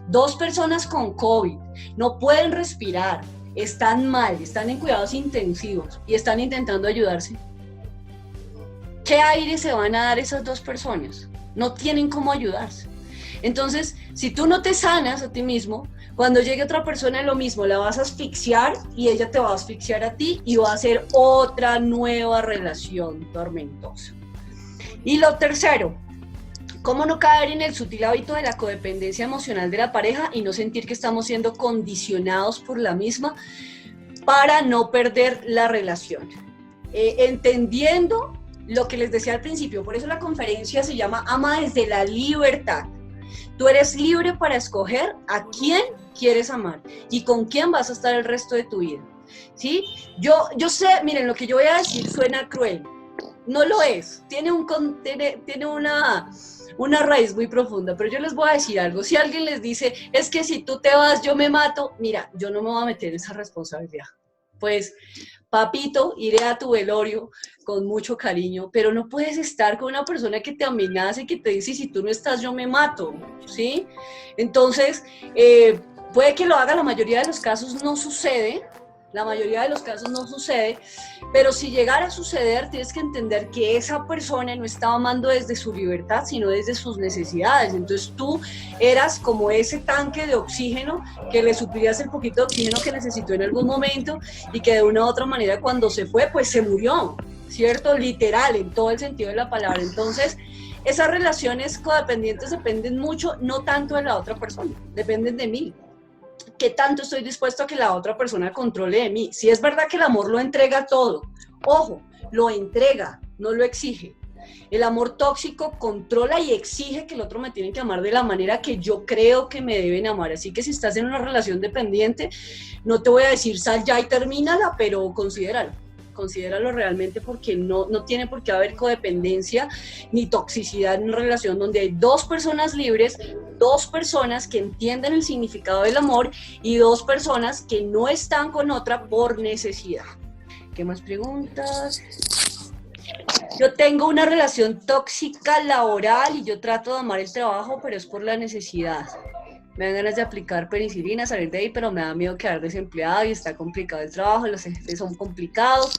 2 personas con COVID, no pueden respirar, están mal, están en cuidados intensivos y están intentando ayudarse. ¿Qué aire se van a dar esas 2 personas? No tienen cómo ayudarse. Entonces, si tú no te sanas a ti mismo, cuando llegue otra persona lo mismo, la vas a asfixiar y ella te va a asfixiar a ti y va a ser otra nueva relación tormentosa. Y lo tercero, ¿cómo no caer en el sutil hábito de la codependencia emocional de la pareja y no sentir que estamos siendo condicionados por la misma para no perder la relación? Entendiendo lo que les decía al principio, por eso la conferencia se llama Ama desde la libertad. Tú eres libre para escoger a quién quieres amar y con quién vas a estar el resto de tu vida, ¿sí? Yo sé, miren, lo que yo voy a decir suena cruel, no lo es, tiene una raíz muy profunda, pero yo les voy a decir algo. Si alguien les dice, es que si tú te vas, yo me mato, mira, yo no me voy a meter en esa responsabilidad. Pues, papito, iré a tu velorio con mucho cariño, pero no puedes estar con una persona que te amenaza y que te dice, si tú no estás, yo me mato, ¿sí? Entonces, puede que lo haga, la mayoría de los casos no sucede, pero si llegara a suceder, tienes que entender que esa persona no estaba amando desde su libertad, sino desde sus necesidades. Entonces tú eras como ese tanque de oxígeno que le suplías el poquito de oxígeno que necesitó en algún momento y que de una u otra manera cuando se fue, pues se murió, ¿cierto? Literal, en todo el sentido de la palabra. Entonces, esas relaciones codependientes dependen mucho, no tanto de la otra persona, dependen de mí. ¿Qué tanto estoy dispuesto a que la otra persona controle de mí? Si es verdad que el amor lo entrega todo, ojo, lo entrega, no lo exige. El amor tóxico controla y exige que el otro me tiene que amar de la manera que yo creo que me deben amar. Así que si estás en una relación dependiente, no te voy a decir sal ya y termínala, pero considéralo realmente porque no tiene por qué haber codependencia ni toxicidad en una relación donde hay 2 personas libres, 2 personas que entienden el significado del amor y 2 personas que no están con otra por necesidad. ¿Qué más preguntas? Yo tengo una relación tóxica laboral y yo trato de amar el trabajo, pero es por la necesidad. Me dan ganas de aplicar penicilina, salir de ahí, pero me da miedo quedar desempleado y está complicado el trabajo, los jefes son complicados.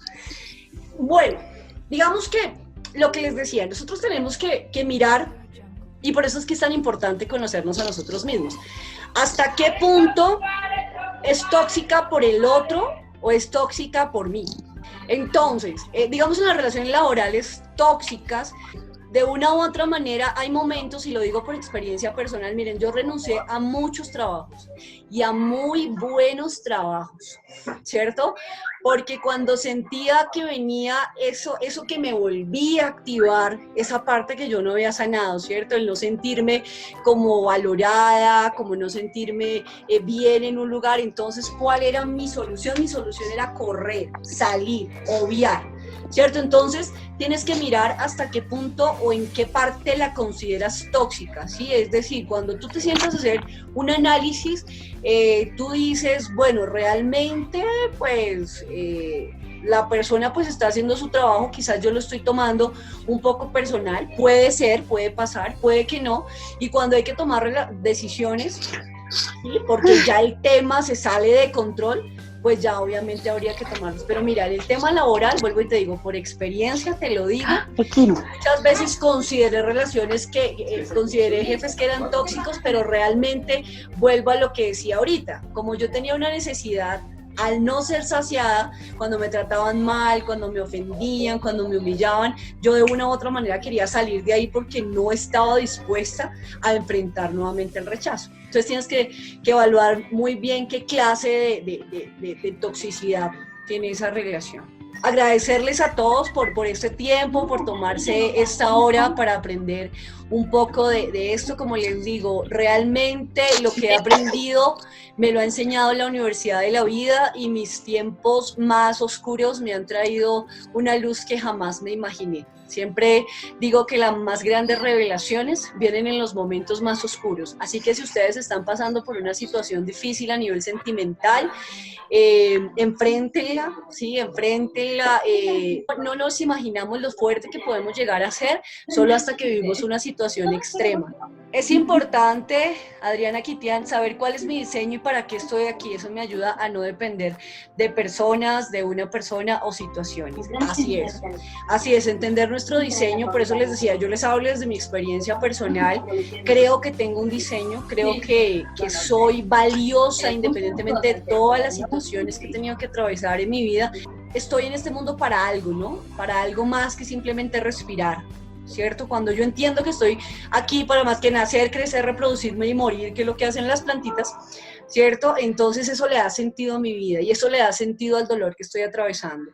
Bueno, digamos que lo que les decía, nosotros tenemos que mirar, y por eso es que es tan importante conocernos a nosotros mismos. ¿Hasta qué punto es tóxica por el otro o es tóxica por mí? Entonces, digamos en las relaciones laborales tóxicas, de una u otra manera hay momentos, y lo digo por experiencia personal, miren, yo renuncié a muchos trabajos y a muy buenos trabajos, ¿cierto? Porque cuando sentía que venía eso que me volvía a activar, esa parte que yo no había sanado, ¿cierto? El no sentirme como valorada, como no sentirme bien en un lugar, entonces, ¿cuál era mi solución? Mi solución era correr, salir, obviar, ¿cierto? Entonces, tienes que mirar hasta qué punto o en qué parte la consideras tóxica, ¿sí? Es decir, cuando tú te sientas a hacer un análisis, tú dices, bueno, realmente, pues, la persona pues está haciendo su trabajo, quizás yo lo estoy tomando un poco personal, puede ser, puede pasar, puede que no, y cuando hay que tomar decisiones, ¿sí? Porque ya el tema se sale de control, pues ya obviamente habría que tomarlos. Pero mira, el tema laboral, vuelvo y te digo, por experiencia te lo digo, muchas veces consideré relaciones consideré jefes que eran tóxicos, pero realmente vuelvo a lo que decía ahorita, como yo tenía una necesidad al no ser saciada, cuando me trataban mal, cuando me ofendían, cuando me humillaban, yo de una u otra manera quería salir de ahí porque no estaba dispuesta a enfrentar nuevamente el rechazo. Entonces tienes que evaluar muy bien qué clase de toxicidad tiene esa relación. Agradecerles a todos por este tiempo, por tomarse esta hora para aprender un poco de esto. Como les digo, realmente lo que he aprendido me lo ha enseñado la Universidad de la Vida, y mis tiempos más oscuros me han traído una luz que jamás me imaginé. Siempre digo que las más grandes revelaciones vienen en los momentos más oscuros, así que si ustedes están pasando por una situación difícil a nivel sentimental, enfréntenla, ¿sí? Enfréntenla. No nos imaginamos lo fuerte que podemos llegar a ser solo hasta que vivimos una situación extrema. Es importante, Adriana Kitian, saber cuál es mi diseño y para qué estoy aquí. Eso me ayuda a no depender de personas, de una persona o situaciones. Así es, entender nuestro diseño. Por eso les decía, yo les hablo desde mi experiencia personal. Creo que tengo un diseño, creo que soy valiosa independientemente de todas las situaciones que he tenido que atravesar en mi vida. Estoy en este mundo para algo, ¿no? Para algo más que simplemente respirar, ¿cierto? Cuando yo entiendo que estoy aquí para más que nacer, crecer, reproducirme y morir, que es lo que hacen las plantitas, ¿cierto? Entonces eso le da sentido a mi vida y eso le da sentido al dolor que estoy atravesando.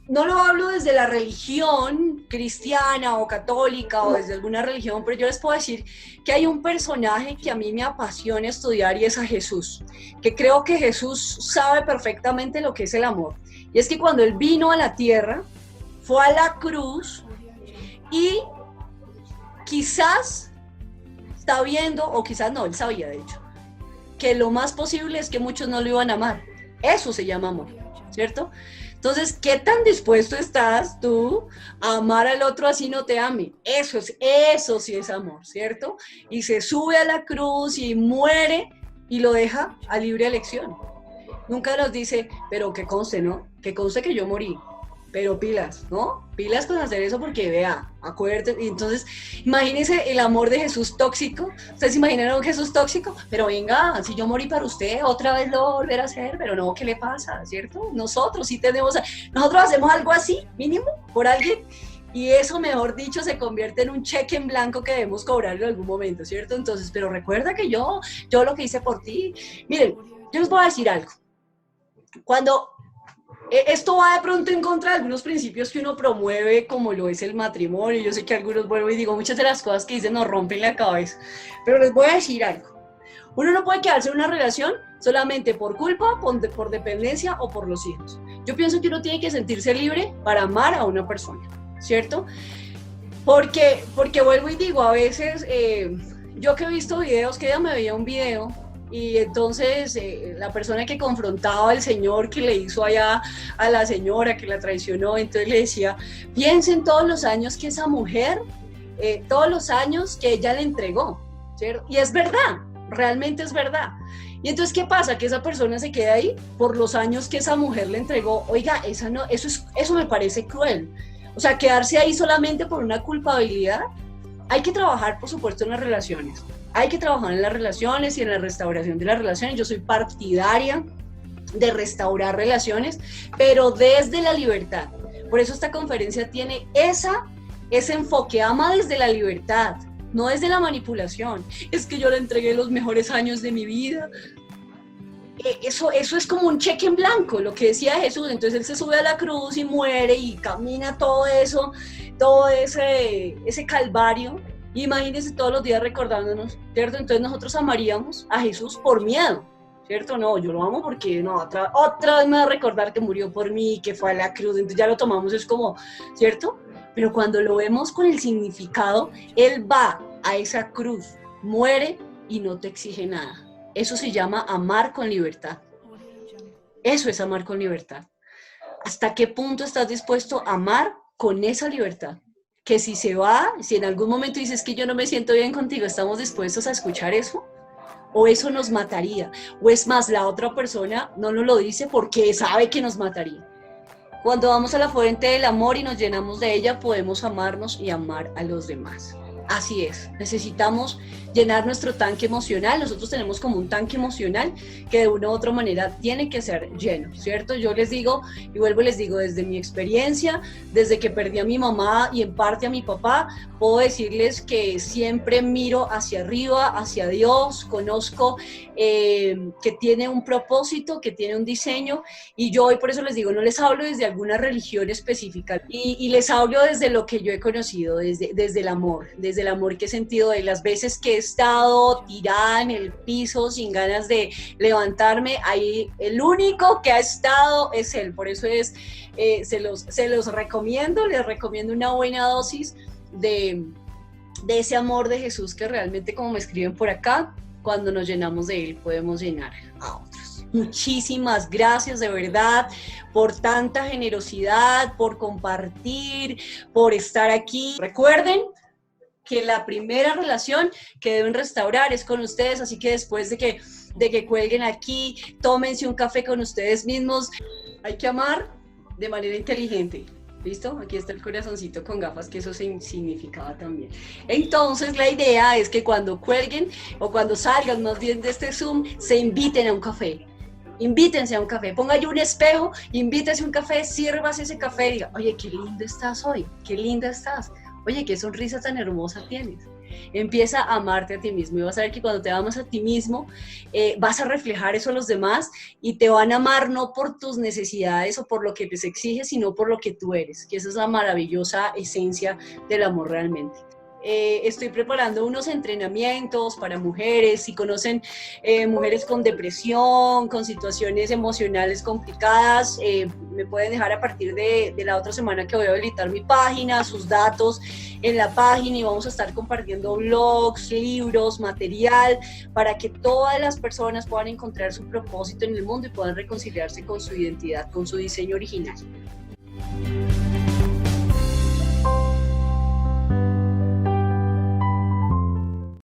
No lo hablo desde la religión cristiana o católica o desde alguna religión, pero yo les puedo decir que hay un personaje que a mí me apasiona estudiar y es a Jesús, que creo que Jesús sabe perfectamente lo que es el amor. Y es que cuando Él vino a la tierra, fue a la cruz y quizás está viendo, o quizás no, Él sabía de hecho, que lo más posible es que muchos no lo iban a amar. Eso se llama amor, ¿cierto? Entonces, ¿qué tan dispuesto estás tú a amar al otro así no te ame? Eso sí es amor, ¿cierto? Y se sube a la cruz y muere y lo deja a libre elección. Nunca nos dice, pero que conste, ¿no? Que conste que yo morí, pero pilas, ¿no? Pilas con hacer eso porque vea, acuérdate. Y entonces, imagínense el amor de Jesús tóxico. ¿Ustedes se imaginaron un Jesús tóxico? Pero venga, si yo morí para usted, otra vez lo voy a volver a hacer, pero no, ¿qué le pasa? ¿Cierto? Nosotros sí tenemos, nosotros hacemos algo así, mínimo, por alguien, y eso, mejor dicho, se convierte en un cheque en blanco que debemos cobrar en algún momento, ¿cierto? Entonces, pero recuerda que yo lo que hice por ti. Miren, yo les voy a decir algo. Cuando esto va de pronto en contra de algunos principios que uno promueve, como lo es el matrimonio. Yo sé que algunos, vuelvo y digo, muchas de las cosas que dicen nos rompen la cabeza, pero les voy a decir algo. Uno no puede quedarse en una relación solamente por culpa, por dependencia o por los hijos. Yo pienso que uno tiene que sentirse libre para amar a una persona, ¿cierto? Porque vuelvo y digo, a veces, yo que he visto videos, que ella me veía un video, y entonces la persona que confrontaba al señor que le hizo allá a la señora que la traicionó, entonces le decía, piensen todos los años que esa mujer, todos los años que ella le entregó, ¿cierto? Y es verdad, realmente es verdad. Y entonces, ¿qué pasa? Que esa persona se queda ahí por los años que esa mujer le entregó. Oiga, eso me parece cruel. O sea, quedarse ahí solamente por una culpabilidad. Hay que trabajar, por supuesto, en las relaciones. Hay que trabajar en las relaciones y en la restauración de las relaciones. Yo soy partidaria de restaurar relaciones, pero desde la libertad. Por eso esta conferencia tiene ese enfoque, ama desde la libertad, no desde la manipulación. Es que yo le entregué los mejores años de mi vida. Eso es como un cheque en blanco, lo que decía Jesús. Entonces Él se sube a la cruz y muere y camina todo eso, todo ese calvario. Imagínense todos los días recordándonos, ¿cierto? Entonces nosotros amaríamos a Jesús por miedo, ¿cierto? No, yo lo amo porque no, otra vez me va a recordar que murió por mí, que fue a la cruz, entonces ya lo tomamos, es como, ¿cierto? Pero cuando lo vemos con el significado, Él va a esa cruz, muere y no te exige nada. Eso se llama amar con libertad. Eso es amar con libertad. ¿Hasta qué punto estás dispuesto a amar con esa libertad? Que si se va, si en algún momento dices que yo no me siento bien contigo, ¿estamos dispuestos a escuchar eso? ¿O eso nos mataría? O es más, la otra persona no nos lo dice porque sabe que nos mataría. Cuando vamos a la fuente del amor y nos llenamos de ella, podemos amarnos y amar a los demás. Así es, necesitamos llenar nuestro tanque emocional. Nosotros tenemos como un tanque emocional que de una u otra manera tiene que ser lleno, ¿cierto? Yo les digo, y vuelvo y les digo, desde mi experiencia, desde que perdí a mi mamá y en parte a mi papá, puedo decirles que siempre miro hacia arriba, hacia Dios, conozco que tiene un propósito, que tiene un diseño, y yo hoy por eso les digo, no les hablo desde alguna religión específica, y les hablo desde lo que yo he conocido, desde el amor que he sentido de las veces que he estado tirada en el piso sin ganas de levantarme, ahí el único que ha estado es Él. Por eso se los recomiendo, les recomiendo una buena dosis de ese amor de Jesús que realmente, como me escriben por acá, cuando nos llenamos de Él podemos llenar a otros. Muchísimas gracias de verdad por tanta generosidad, por compartir, por estar aquí. Recuerden que la primera relación que deben restaurar es con ustedes, así que después de que cuelguen aquí, tómense un café con ustedes mismos. Hay que amar de manera inteligente. ¿Listo? Aquí está el corazoncito con gafas, que eso significaba también. Entonces la idea es que cuando cuelguen o cuando salgan más bien de este Zoom, se inviten a un café. Invítense a un café, ponga yo un espejo, invítese a un café, sírvase ese café y diga, oye, qué lindo estás hoy, qué linda estás, oye, qué sonrisa tan hermosa tienes. Empieza a amarte a ti mismo y vas a ver que cuando te amas a ti mismo vas a reflejar eso a los demás y te van a amar no por tus necesidades o por lo que les exiges, sino por lo que tú eres, que esa es la maravillosa esencia del amor realmente. Estoy preparando unos entrenamientos para mujeres. Si conocen mujeres con depresión, con situaciones emocionales complicadas, me pueden dejar a partir de la otra semana que voy a habilitar mi página, sus datos en la página, y vamos a estar compartiendo blogs, libros, material para que todas las personas puedan encontrar su propósito en el mundo y puedan reconciliarse con su identidad, con su diseño original.